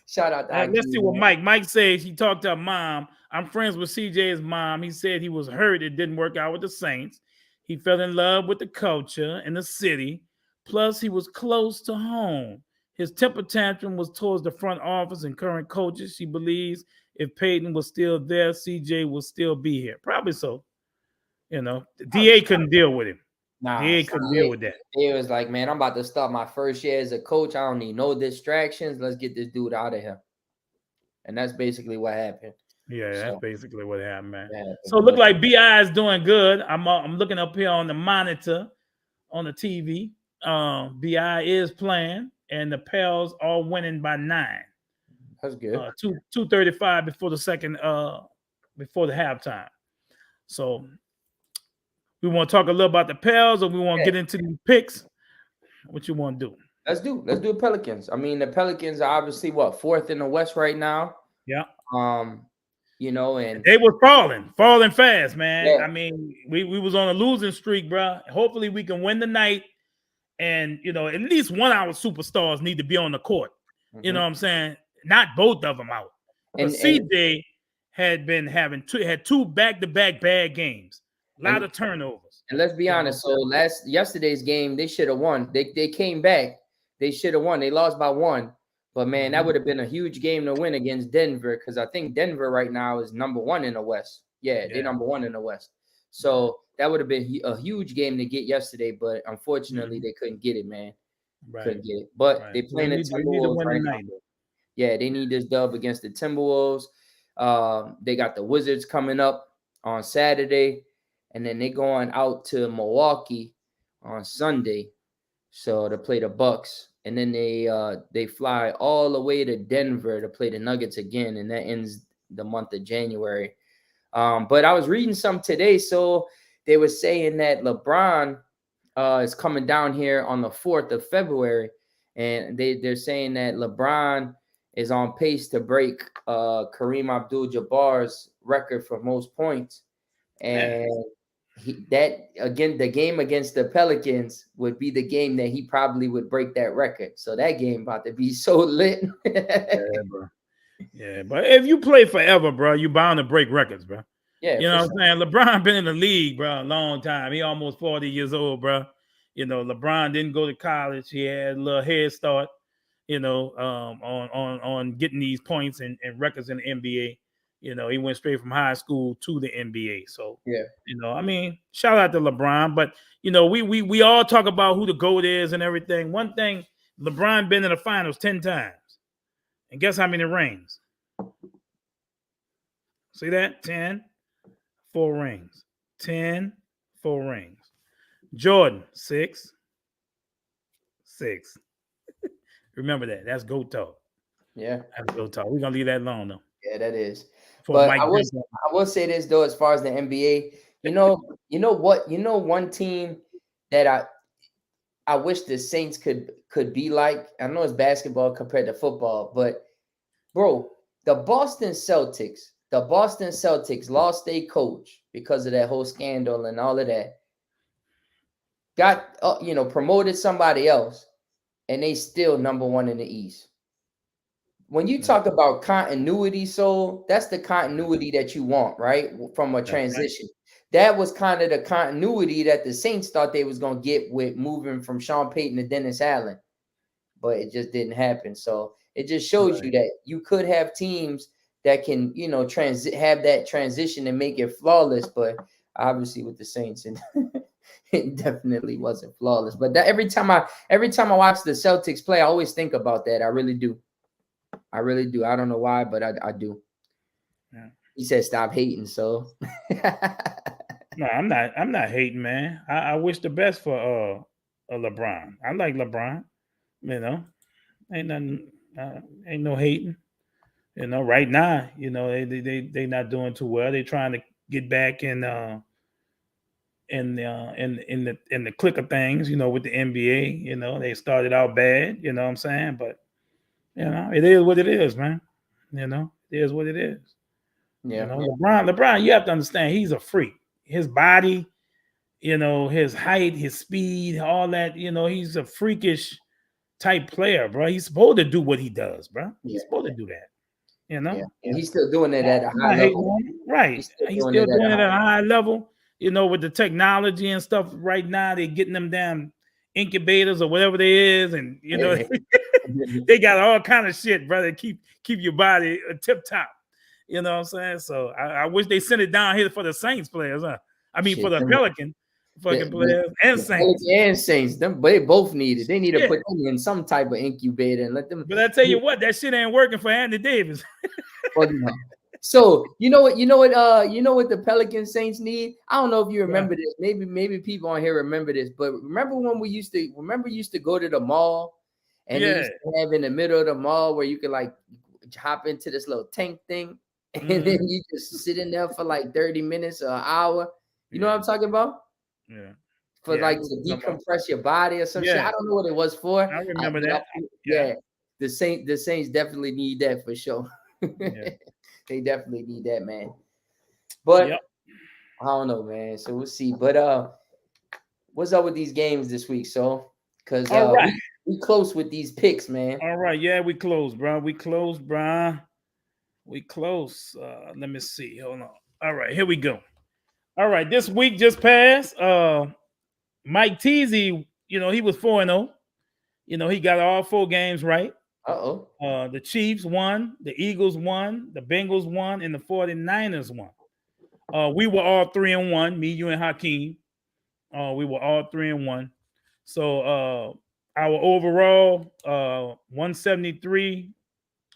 Shout out to Hakeem. Let's see what Mike says. He talked to her mom. I'm friends with CJ's mom. He said he was hurt. It didn't work out with the Saints. He fell in love with the culture and the city. Plus, he was close to home. His temper tantrum was towards the front office and current coaches. She believes if Peyton was still there, CJ would still be here. Probably so. The DA couldn't deal with him. DA couldn't deal with that. He was like, man, I'm about to start my first year as a coach. I don't need no distractions. Let's get this dude out of here. And that's basically what happened. Yeah, that's basically what happened, man. So it looked like BI is doing good. I'm looking up here on the monitor on the TV. BI is playing, and the PELS all winning by 9. That's good. 2:35 before the second, before the halftime. So we want to talk a little about the PELS, or we want to get into the picks. What you want to do? Let's do Pelicans. I mean, the Pelicans are obviously 4th in the West right now. Yeah. And they were falling fast, man. Yeah. I mean, we was on a losing streak, bro. Hopefully we can win the night. And, at least one of our superstars need to be on the court. You know what I'm saying? Not both of them out. And CJ had two back-to-back bad games. A lot of turnovers. And let's be honest. So yesterday's game, they should have won. They came back. They should have won. They lost by 1. But man, that would have been a huge game to win against Denver, because I think Denver right now is #1 in the West. Yeah, they're #1 in the West. So that would have been a huge game to get yesterday, but unfortunately they couldn't get it, man. Couldn't get it. But they playing the Timberwolves right now. Yeah, they need this dub against the Timberwolves. They got the Wizards coming up on Saturday, and then they going out to Milwaukee on Sunday, so to play the Bucks, and then they fly all the way to Denver to play the Nuggets again, and that ends the month of January. But I was reading some today, so they were saying that LeBron is coming down here on the 4th of February, and they're saying that LeBron is on pace to break Kareem Abdul-Jabbar's record for most points, and the game against the Pelicans would be the game that he probably would break that record. So that game about to be so lit. Yeah, bro. Yeah, but if you play forever, bro, you bound to break records, bro. Yeah, you know what I'm saying? LeBron been in the league, bro, a long time. He almost 40 years old, bro. You know, LeBron didn't go to college. He had a little head start, you know, on getting these points and records in the NBA. You know, he went straight from high school to the NBA. So, yeah, you know, I mean, shout out to LeBron. But, you know, we all talk about who the GOAT is and everything. One thing, LeBron been in the finals 10 times. And guess how many rings? See that? 10, 4 rings. 10, 4 rings. Jordan, 6. Remember that. That's GOAT talk. Yeah. That's GOAT talk. We're going to leave that alone, though. Yeah, that is. For But Mike I will say this, though, as far as the NBA, you know what? You know, one team that I wish the Saints could be like. I know it's basketball compared to football, but bro, the Boston Celtics lost their coach because of that whole scandal and all of that. Got promoted somebody else, and they still #1 in the East. When you talk about continuity, so that's the continuity that you want, right? From a transition. Right. That was kind of the continuity that the Saints thought they was going to get with moving from Sean Payton to Dennis Allen, but it just didn't happen. So it just shows you that you could have teams that can, have that transition and make it flawless, but obviously with the Saints, and it definitely wasn't flawless. But that every time I watch the Celtics play, I always think about that. I really do. I don't know why, but I do. Yeah. He said stop hating, so no, I'm not hating, man. I wish the best for LeBron. I like LeBron. You know, ain't nothing, ain't no hating. You know, right now, you know, they not doing too well. They trying to get back in the click of things, you know, with the NBA. You know, they started out bad, you know what I'm saying? But you know, it is what it is, man. You know, it is what it is. Yeah. You know, LeBron, you have to understand, he's a freak. His body, you know, his height, his speed, all that, you know, he's a freakish type player, bro. He's supposed to do what he does, bro. He's supposed to do that. You know? Yeah. And he's still doing it at a high level. Right. He's still doing it at a high level. You know, with the technology and stuff right now, they're getting them damn incubators or whatever they is, and you know, they got all kind of shit, brother. Keep your body tip top. You know what I'm saying? So I wish they sent it down here for the Saints players, huh? I mean, for the Pelican fucking players and Saints. And Saints, they both need it. They need to put them in some type of incubator and let them. But I tell you what, that shit ain't working for Andy Davis. Well, no. So you know what the Pelican Saints need? I don't know if you remember this. Maybe people on here remember this, but remember when we used to go to the mall, and they used to have in the middle of the mall where you could like hop into this little tank thing, and then you just sit in there for like 30 minutes or an hour. You know what I'm talking about? Yeah. For like to decompress your body or some shit. I don't know what it was for. I remember that. The Saints definitely need that for sure. Yeah. They definitely need that, man. But I don't know, man. So we'll see. But what's up with these games this week? So because we close with these picks, man. All right, yeah, we close, bro. We close. Let me see. Hold on. All right, here we go. All right, this week just passed. Mike Teasy, you know, he was 4-0. You know, he got all 4 games right. Uh-oh. The Chiefs won, the Eagles won, the Bengals won, and the 49ers won. We were all 3-1, me, you, and Hakeem. We were all 3-1. So our overall 173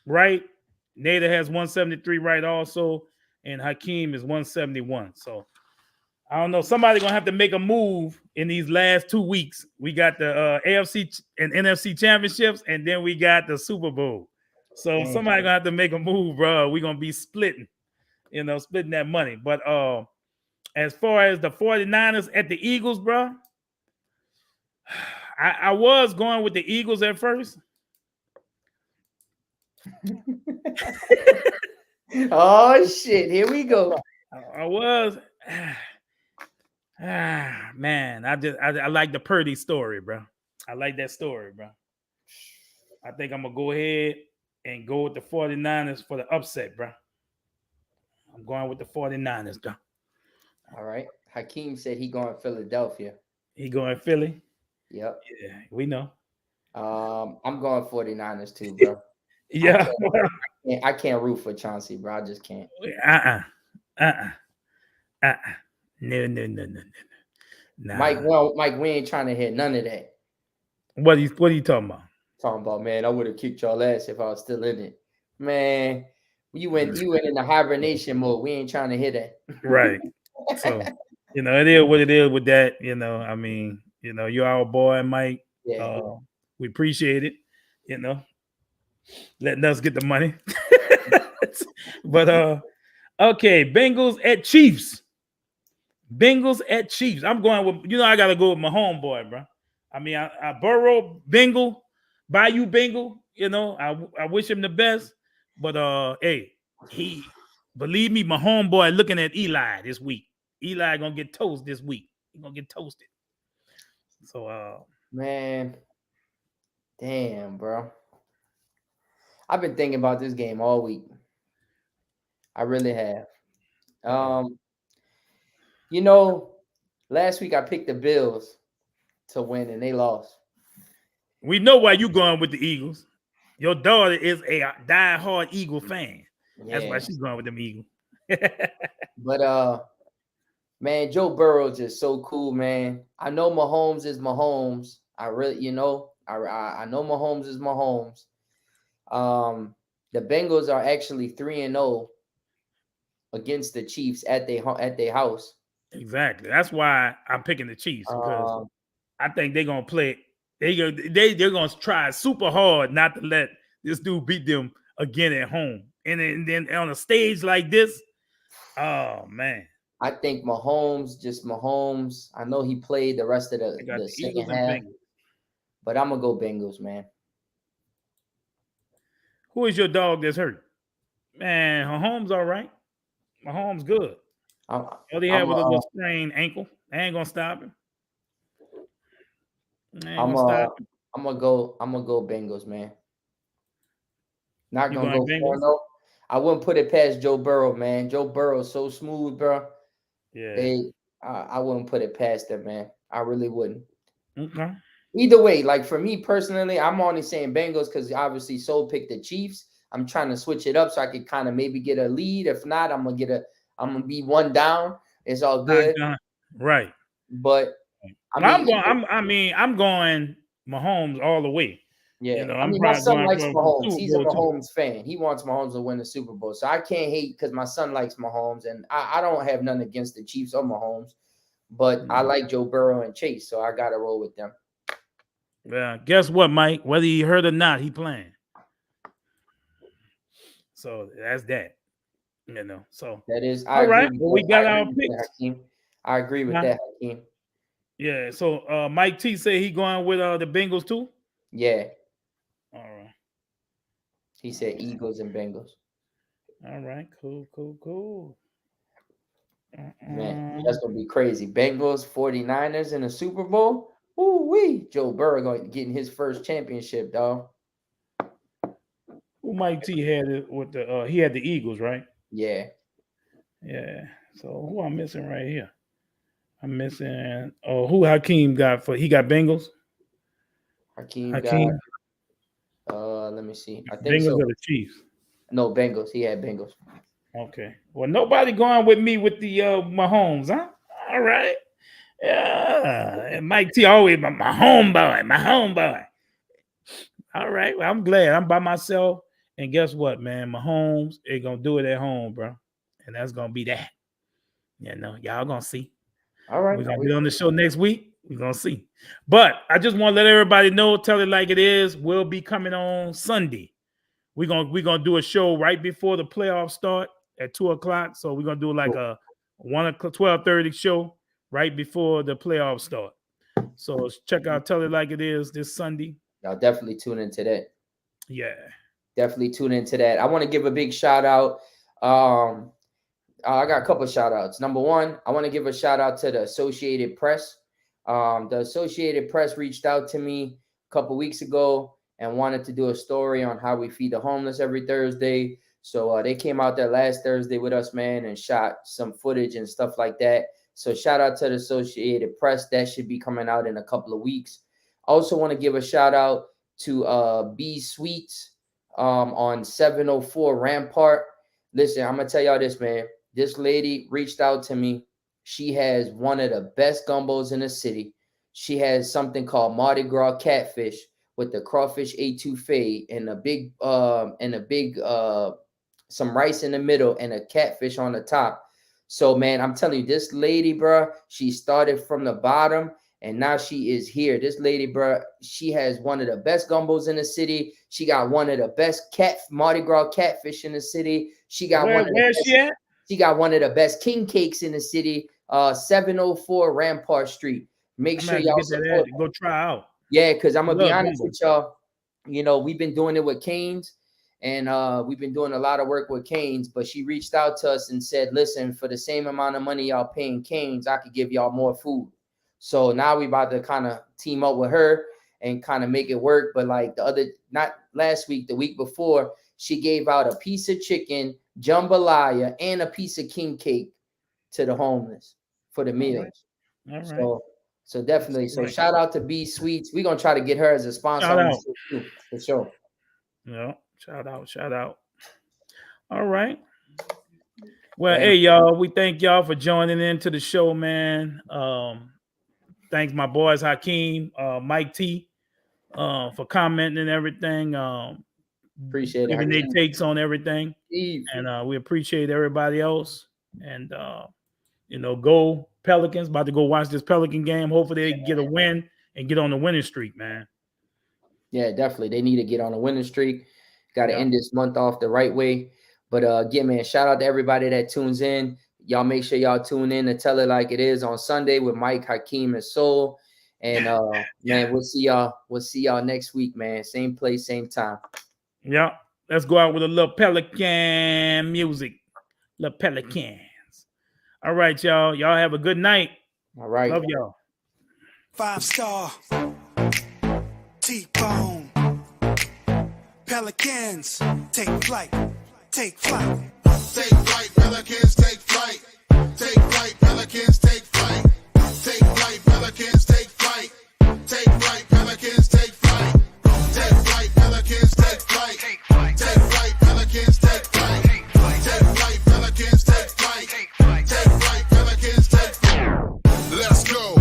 right. Nada has 173 right also, and Hakeem is 171. So I don't know. Somebody gonna have to make a move in these last 2 weeks. We got the AFC and NFC championships, and then we got the Super Bowl. So Damn. somebody gonna have to make a move, bro. We're gonna be splitting, splitting that money. But as far as the 49ers at the Eagles, bro, I was going with the Eagles at first. Oh shit! Here we go. I was. Man, I like the Purdy story, bro. I like that story, bro. I think I'm gonna go ahead and go with the 49ers for the upset, bro. I'm going with the 49ers, bro. All right. Hakeem said he going Philadelphia. He going Philly? Yep. Yeah, we know. I'm going 49ers too, bro. Yeah. I can't root for Chauncey, bro. I just can't. No. Nah. Mike, we ain't trying to hit none of that. What are you talking about? Talking about, man, I would have kicked y'all ass if I was still in it. Man, you went in the hibernation mode. We ain't trying to hit that. Right. So, it is what it is with that. I mean, you're our boy, Mike. Yeah. We appreciate it, letting us get the money. But okay, Bengals at Chiefs. I'm going with, I gotta go with my homeboy, bro. I mean, I Burrow Bengal, Bayou Bengal, I wish him the best. But hey, believe me, my homeboy looking at Eli this week. Eli gonna get toast this week. He gonna get toasted. So man, damn, bro. I've been thinking about this game all week. I really have. Last week I picked the Bills to win and they lost. We know why you going with the Eagles. Your daughter is a diehard Eagle fan. Yeah. That's why she's going with them Eagles. But man, Joe Burrow is just so cool, man. I know Mahomes is Mahomes. I really, I know Mahomes is Mahomes. The Bengals are actually 3-0 against the Chiefs at their house. Exactly. That's why I'm picking the Chiefs, because I think they're gonna play. They're gonna try super hard not to let this dude beat them again at home. And then on a stage like this, oh man. I think Mahomes. I know he played the rest of the second half, but I'm gonna go Bengals, man. Who is your dog that's hurt? Man, Mahomes all right. Mahomes good. All he had was a little sprained ankle. They ain't gonna stop him. I'm gonna go Bengals, man. Not gonna go 4-0. I wouldn't put it past Joe Burrow, man. Joe Burrow's so smooth, bro. Yeah. I wouldn't put it past them, man. I really wouldn't. Okay. Either way, like for me personally, I'm only saying Bengals because obviously Soul picked the Chiefs. I'm trying to switch it up so I could kind of maybe get a lead. If not, I'm gonna be one down. It's all good. Right. But I'm going Mahomes all the way. Yeah, my son likes Mahomes. He's a Mahomes fan. He wants Mahomes to win the Super Bowl. So I can't hate because my son likes Mahomes, and I don't have nothing against the Chiefs or Mahomes, but I like Joe Burrow and Chase, so I got to roll with them. Well, guess what, Mike? Whether he heard or not, he playing. So that's that. So that is all right. We got our picks. I agree with that, Hakeem. Yeah. So Mike T said he going with the Bengals too. Yeah. All right. He said Eagles and Bengals. All right. Cool. Man, that's gonna be crazy. Bengals, 49ers in the Super Bowl. Ooh-wee. Joe Burrow getting his first championship, dog. Who Mike T had it with the he had the Eagles, right? Yeah. So who I'm missing right here? I'm missing who Hakeem got he got Bengals? Hakeem. Let me see. I think Bengals so. or the Chiefs? No, Bengals. He had Bengals. Okay. Well, nobody going with me with the Mahomes, huh? All right. Yeah. And Mike T always my homeboy. All right. Well, I'm glad I'm by myself. And guess what, man? Mahomes is gonna do it at home, bro. And that's gonna be that. You know, y'all gonna see. All right. We're gonna be on the show next week. We're gonna see. But I just want to let everybody know, tell it like it is. We'll be coming on Sunday. We're gonna do a show right before the playoffs start at 2:00. So we're gonna do like a 12:30 show right before the playoffs start. So check out Tell It Like It Is this Sunday. Y'all definitely tune into that. Yeah. Definitely tune into that. I want to give a big shout out. I got a couple of shout outs. Number one, I want to give a shout out to the Associated Press. The Associated Press reached out to me a couple weeks ago and wanted to do a story on how we feed the homeless every Thursday. So they came out there last Thursday with us, man, and shot some footage and stuff like that. So shout out to the Associated Press. That should be coming out in a couple of weeks. I also want to give a shout out to B Sweets on 704 Rampart. Listen, I'm going to tell y'all this, man. This lady reached out to me. She has one of the best gumbos in the city. She has something called Mardi Gras catfish with the crawfish etouffee and a big some rice in the middle and a catfish on the top. So, man, I'm telling you, this lady, bro, she started from the bottom and now she is here. This lady, bro, she has one of the best gumbos in the city. She got one of the best Mardi Gras catfish in the city. She got Where's she at? She got one of the best king cakes in the city. 704 Rampart Street. Make sure y'all support. Go try out. Yeah, because I'm gonna be honest with y'all. You know, we've been doing it with Canes, and we've been doing a lot of work with Canes. But she reached out to us and said, "Listen, for the same amount of money y'all paying Canes, I could give y'all more food." So now we about to kind of team up with her and kind of make it work. But like not last week, the week before, she gave out a piece of chicken, jambalaya, and a piece of king cake to the homeless for the meals. All right. So definitely. So shout out to B Sweets. We're gonna try to get her as a sponsor on the show too, for sure. Yeah, shout out. All right. Well, hey y'all, we thank y'all for joining into the show, man. Thanks my boys Hakeem, Mike T, for commenting and everything. Appreciate it. Giving their takes on everything. Steve. And we appreciate everybody else. And go Pelicans. About to go watch this Pelican game. Hopefully they get a win and get on the winning streak, man. Yeah, definitely. They need to get on a winning streak. Got to end this month off the right way. But again, man, shout out to everybody that tunes in. Y'all make sure y'all tune in and Tell It Like It Is on Sunday with Mike, Hakeem, and Soul. And man, we'll see y'all next week, man. Same place, same time. Yeah. Let's go out with a little Pelican music. Little Pelicans. All right, y'all. Y'all have a good night. All right. Love y'all. 5-star T-Bone Pelicans take flight. Take flight. Take flight, Pelicans, take flight. Take flight, Pelicans, take flight. Take flight, Pelicans, take flight. Take flight, Pelicans, take flight. Take flight, Pelicans, take flight. Take flight, Pelicans, take flight. Take flight, Pelicans, take flight. Take flight, Pelicans, take flight. Let's go.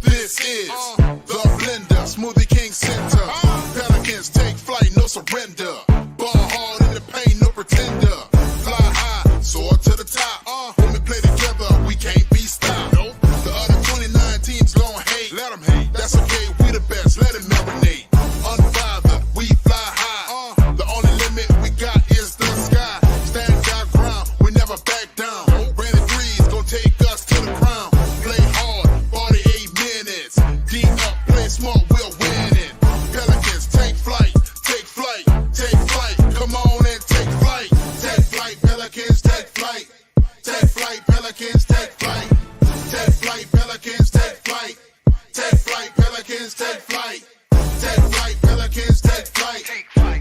This is the blender, Smoothie King Center. Pelicans take flight, no surrender. Ball hard in the paint, no pretender. Fly high, soar to the top. When we play together, we can't be stopped. The other 29 teams gon' hate. Let them hate. That's okay, we the best. Let it marinate. Unbothered, we fly high. The only limit we got is the sky. Stand our ground, we never back down. Brandon Breeze gon' take us to the crown. Play hard, 48 minutes. Deep up, play smart, we're winning. Pelicans take flight, take flight, take flight. Come on and take flight. Take flight, Pelicans take flight. Take flight, Pelicans take flight. Take flight, Pelicans take flight. Take flight, Pelicans take flight. Take flight, Pelicans take flight.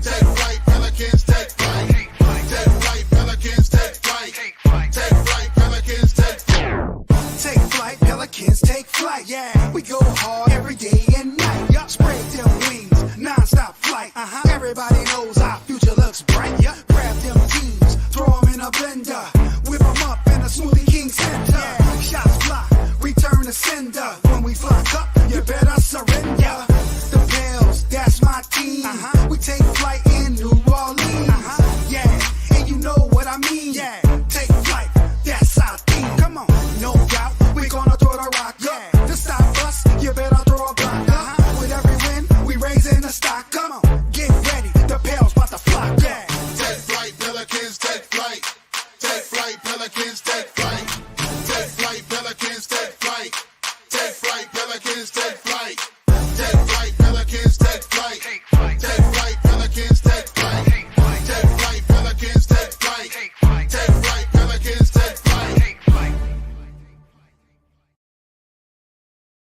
Take flight, Pelicans take flight. Take flight, Pelicans take flight. Take flight, Pelicans take flight. Take flight, Pelicans take flight. Yeah, we go hard.